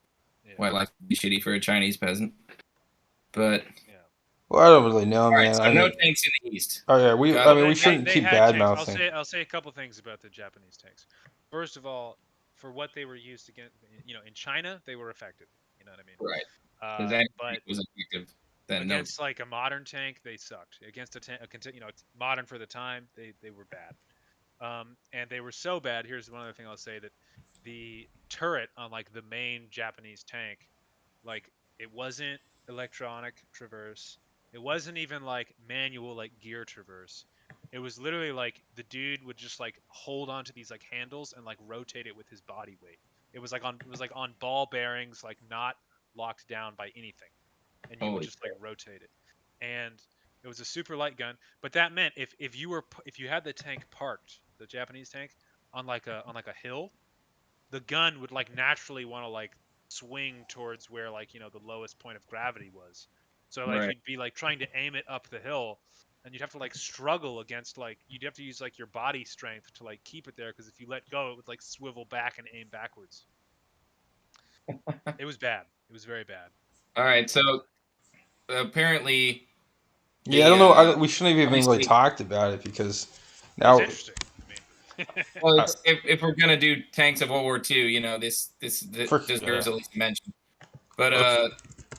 Yeah. why life would be shitty for a Chinese peasant. But Yeah. Well, I don't really know, all right, man. so I no mean, tanks in the east. oh yeah, I Got mean, it. we shouldn't They keep had bad tanks. mouthing. I'll say a couple things about the Japanese tanks. First of all, for what they were used against, you know, in China, they were effective. You know what I mean? Right. Because that But was effective. Then no. against like a modern tank, they sucked. Against a tank, you know, it's modern for the time, they were bad. And they were so bad. Here's one other thing I'll say that the turret on like the main Japanese tank, like it wasn't electronic traverse. It wasn't even like manual like gear traverse. It was literally like the dude would just like hold onto these like handles and like rotate it with his body weight. It was like on ball bearings, like not locked down by anything, and you would Holy just like rotate it. And it was a super light gun, but that meant if you had the tank parked, the Japanese tank on like a hill, the gun would like naturally want to like swing towards where like the lowest point of gravity was. So like right. you'd be like trying to aim it up the hill, and you'd have to like struggle against like you'd have to use like your body strength to like keep it there, because if you let go it would like swivel back and aim backwards. It was bad. It was very bad. All right. So apparently Yeah, I the don't know. We shouldn't have even really obviously, talked about it because It was now, interesting. I mean, well, I, if we're gonna do tanks of World War II, this for deserves at least mention. But okay,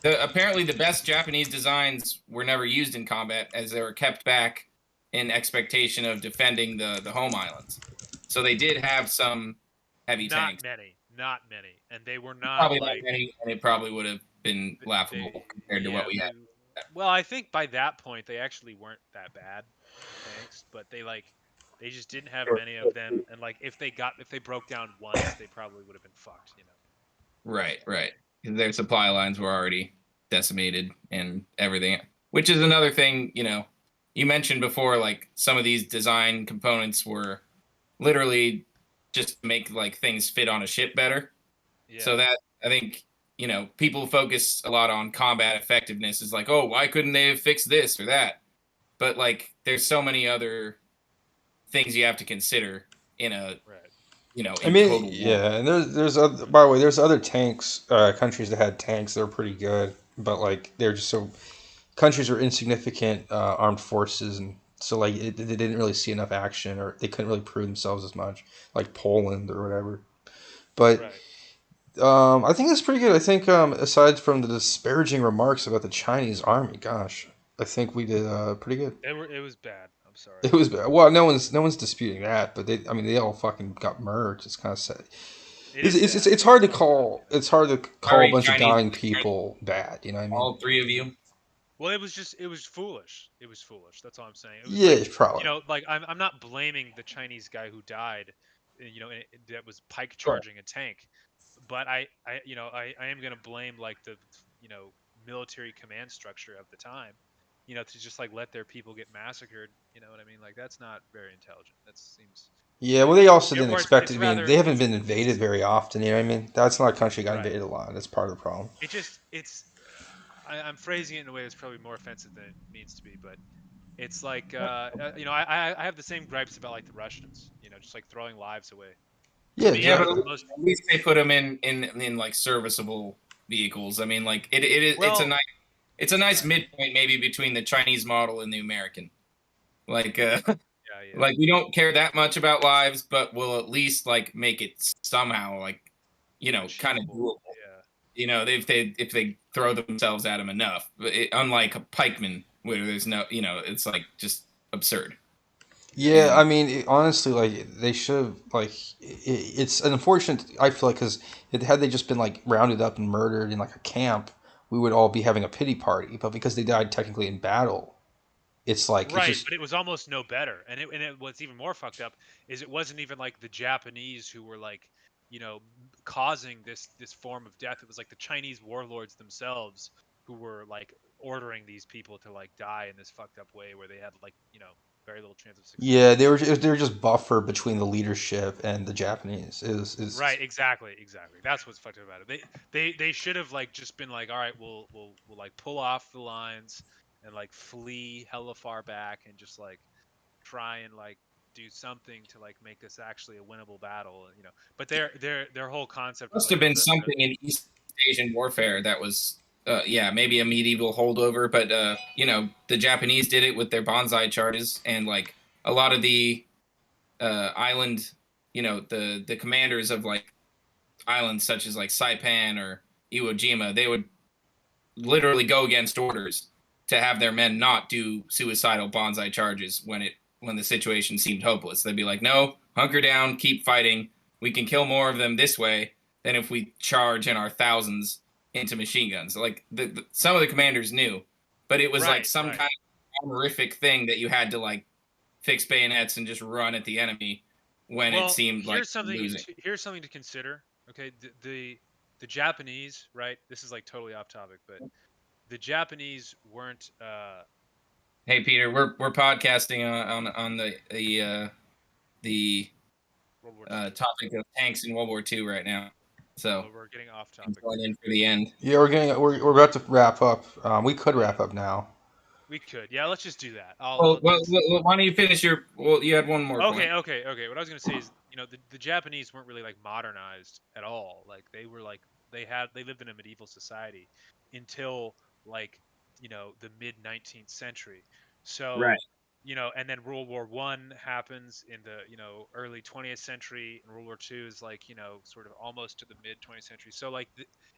apparently the best Japanese designs were never used in combat, as they were kept back in expectation of defending the home islands. So they did have some heavy tanks. not many, and they were not Probably not like many, and it probably would have been they. laughable compared to what Yeah, we had. well, I think by that point they actually weren't that bad tanks, but they just didn't have Sure. many of them, and like if they broke down once, they probably would have been fucked. Right, So right. Their supply lines were already decimated and everything, which is another thing, you mentioned before, like some of these design components were literally just to make like things fit on a ship better. yeah, So that I think, people focus a lot on combat effectiveness. Is like, oh, why couldn't they have fixed this or that? But like, there's so many other things you have to consider in right. I in mean, total war. yeah, and there's other, by the way, there's other tanks, countries that had tanks that were pretty good, but like they're just so countries are insignificant armed forces, and so like they didn't really see enough action, or they couldn't really prove themselves as much, like Poland or whatever. But Right. I think that's pretty good. I think aside from the disparaging remarks about the Chinese army, gosh, I think we did pretty good. It was bad. I'm sorry. It was bad. Well, no one's disputing that, but I mean, they all fucking got murked. It's kind of sad. It It's, is it's, it's, sad. it's Yeah, hard to no doubt. call. It's hard to call a Sorry, bunch of Chinese, dying people bad. You know what I mean? all three of you. Well, it was foolish. It was foolish. That's all I'm saying. It was Yeah, like, probably. like I'm not blaming the Chinese guy who died, that was pike Sure. charging a tank, but I am gonna blame like the you know military command structure of the time, to just like let their people get massacred. You know what I mean? Like that's not very intelligent. That seems, Yeah, well, they also didn't therefore expect it it's to be. rather They haven't been invaded it's very often. You know what I mean? That's not a country that got right. invaded a lot. That's part of the problem. It just it's I'm phrasing it in a way that's probably more offensive than it means to be, but it's like I have the same gripes about like the Russians, just like throwing lives away. To Yeah, me, Yeah, like but exactly. the most at least they put them in like serviceable vehicles. I mean, like well, it's a nice right. midpoint maybe between the Chinese model and the American. Like Yeah, yeah. like we don't care that much about lives, but we'll at least like make it somehow like kind of Achievable. doable. Yeah. If they throw themselves at them enough, but unlike a pikeman where there's no it's like just absurd. Yeah. Yeah, I And mean, honestly, like they should have like it's unfortunate. I feel like because had they just been like rounded up and murdered in like a camp, we would all be having a pity party. But because they died technically in battle, it's like it's Right, just but it was almost no better. And what's even more fucked up is it wasn't even like the Japanese who were like, causing this form of death. It was like the Chinese warlords themselves who were like ordering these people to like die in this fucked up way where they had like, very little chance of yeah, succeeding. they were just buffer between the leadership and the Japanese. Is Right, exactly, exactly. That's what's fucked up about it. They should have like just been like, all right, we'll like pull off the lines and like flee hella far back and just like try and like do something to like make this actually a winnable battle. But their whole concept was must like, have oh, been something in East Asian warfare that was yeah, maybe a medieval holdover, but the Japanese did it with their bonsai charges, and like a lot of the island, the commanders of like islands such as like Saipan or Iwo Jima, they would literally go against orders to have their men not do suicidal bonsai charges when the situation seemed hopeless. They'd be like, "No, hunker down, keep fighting. We can kill more of them this way than if we charge in our thousands into machine guns." Like some of the commanders knew, but it was like right, some right. kind of horrific thing that you had to like fix bayonets and just run at the enemy when it seemed like losing. Here's something to consider. Okay, the Japanese, right? This is like totally off topic, but the Japanese weren't. Hey Peter, we're podcasting on the World War II. topic of tanks in World War II right now. So we're getting off topic. Going in for the end. Yeah, we're about to wrap up. We could wrap up now. We could. Yeah, let's just do that. Well, why don't you finish your? Well, you had one more. Okay. Point. Okay. What I was gonna say is, the Japanese weren't really like modernized at all. Like they were like they lived in a medieval society until like the mid 19th century. So Right. and then World War One happens in the early 20th century, and World War Two is like sort of almost to the mid 20th century. So like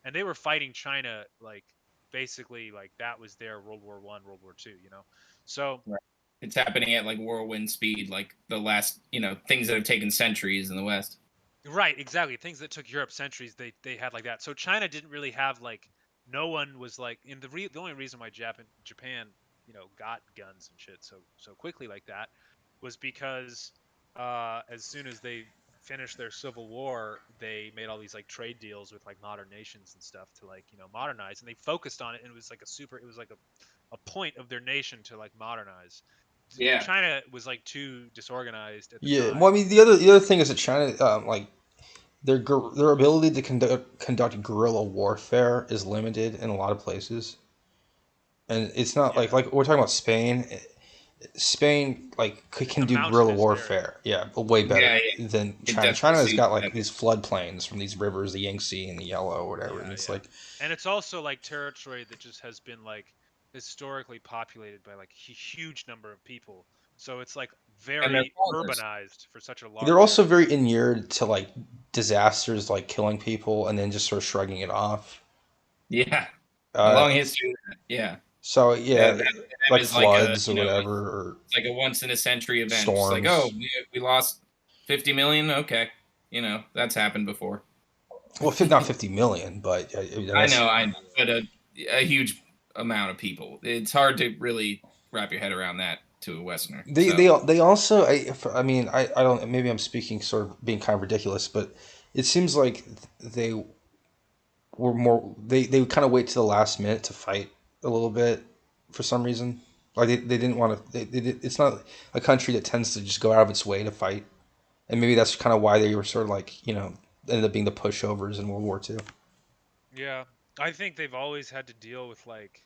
and they were fighting China like basically like that was their World War One, World War Two. So right. It's happening at like whirlwind speed, like the last things that have taken centuries in the West. Right, exactly. Things that took Europe centuries, they had like that. So China didn't really have like no one was like in the only reason why Japan got guns and shit so quickly like that was because as soon as they finished their civil war, they made all these like trade deals with like modern nations and stuff to like modernize, and they focused on it, and it was like a point of their nation to like modernize. Yeah. China was like too disorganized at the Yeah, time. well, I mean, the other thing is that China, like their ability to conduct guerrilla warfare is limited in a lot of places, and it's not like we're talking about Spain. Spain like can do guerrilla warfare, way better than China. China has got like these floodplains from these rivers, the Yangtze and the Yellow, or whatever, and it's like, and it's also like territory that just has been like historically populated by like a huge number of people. So it's like very urbanized for such a long. They're also very inured to like disasters, like killing people and then just sort of shrugging it off. Yeah, a long history. Yeah. So like floods or whatever, or it's like a once in a century event. Storms. It's like, we lost 50 million. Okay, that's happened before. Well, not 50 million, but I know, but a huge amount of people. It's hard to really wrap your head around that to a Westerner. They also I mean I don't, maybe I'm speaking sort of being kind of ridiculous, but it seems like they were more they would kind of wait to the last minute to fight a little bit for some reason. Like they didn't want to. It's not a country that tends to just go out of its way to fight, and maybe that's kind of why they were sort of like ended up being the pushovers in World War II. Yeah, I think they've always had to deal with like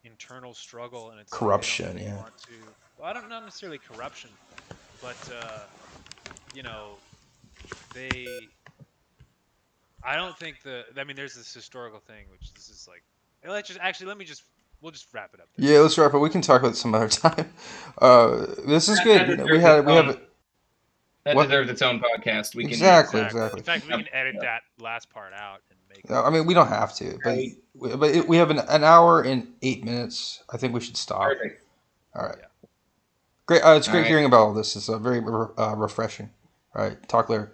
internal struggle, and it's corruption. Like, they don't really want to. Well, I don't not necessarily corruption, but they. I don't think I mean, there's this historical thing, which this is like. We'll just wrap it up there. Yeah, let's wrap it. We can talk about it some other time. This is good. We have that deserves its own podcast. We can exactly. In fact, we can edit that last part out and make. I mean, we don't have to, but we have an hour and 8 minutes. I think we should stop. Perfect. All right. Yeah. Great. It's great hearing about all this. It's very refreshing. All right. Talk later.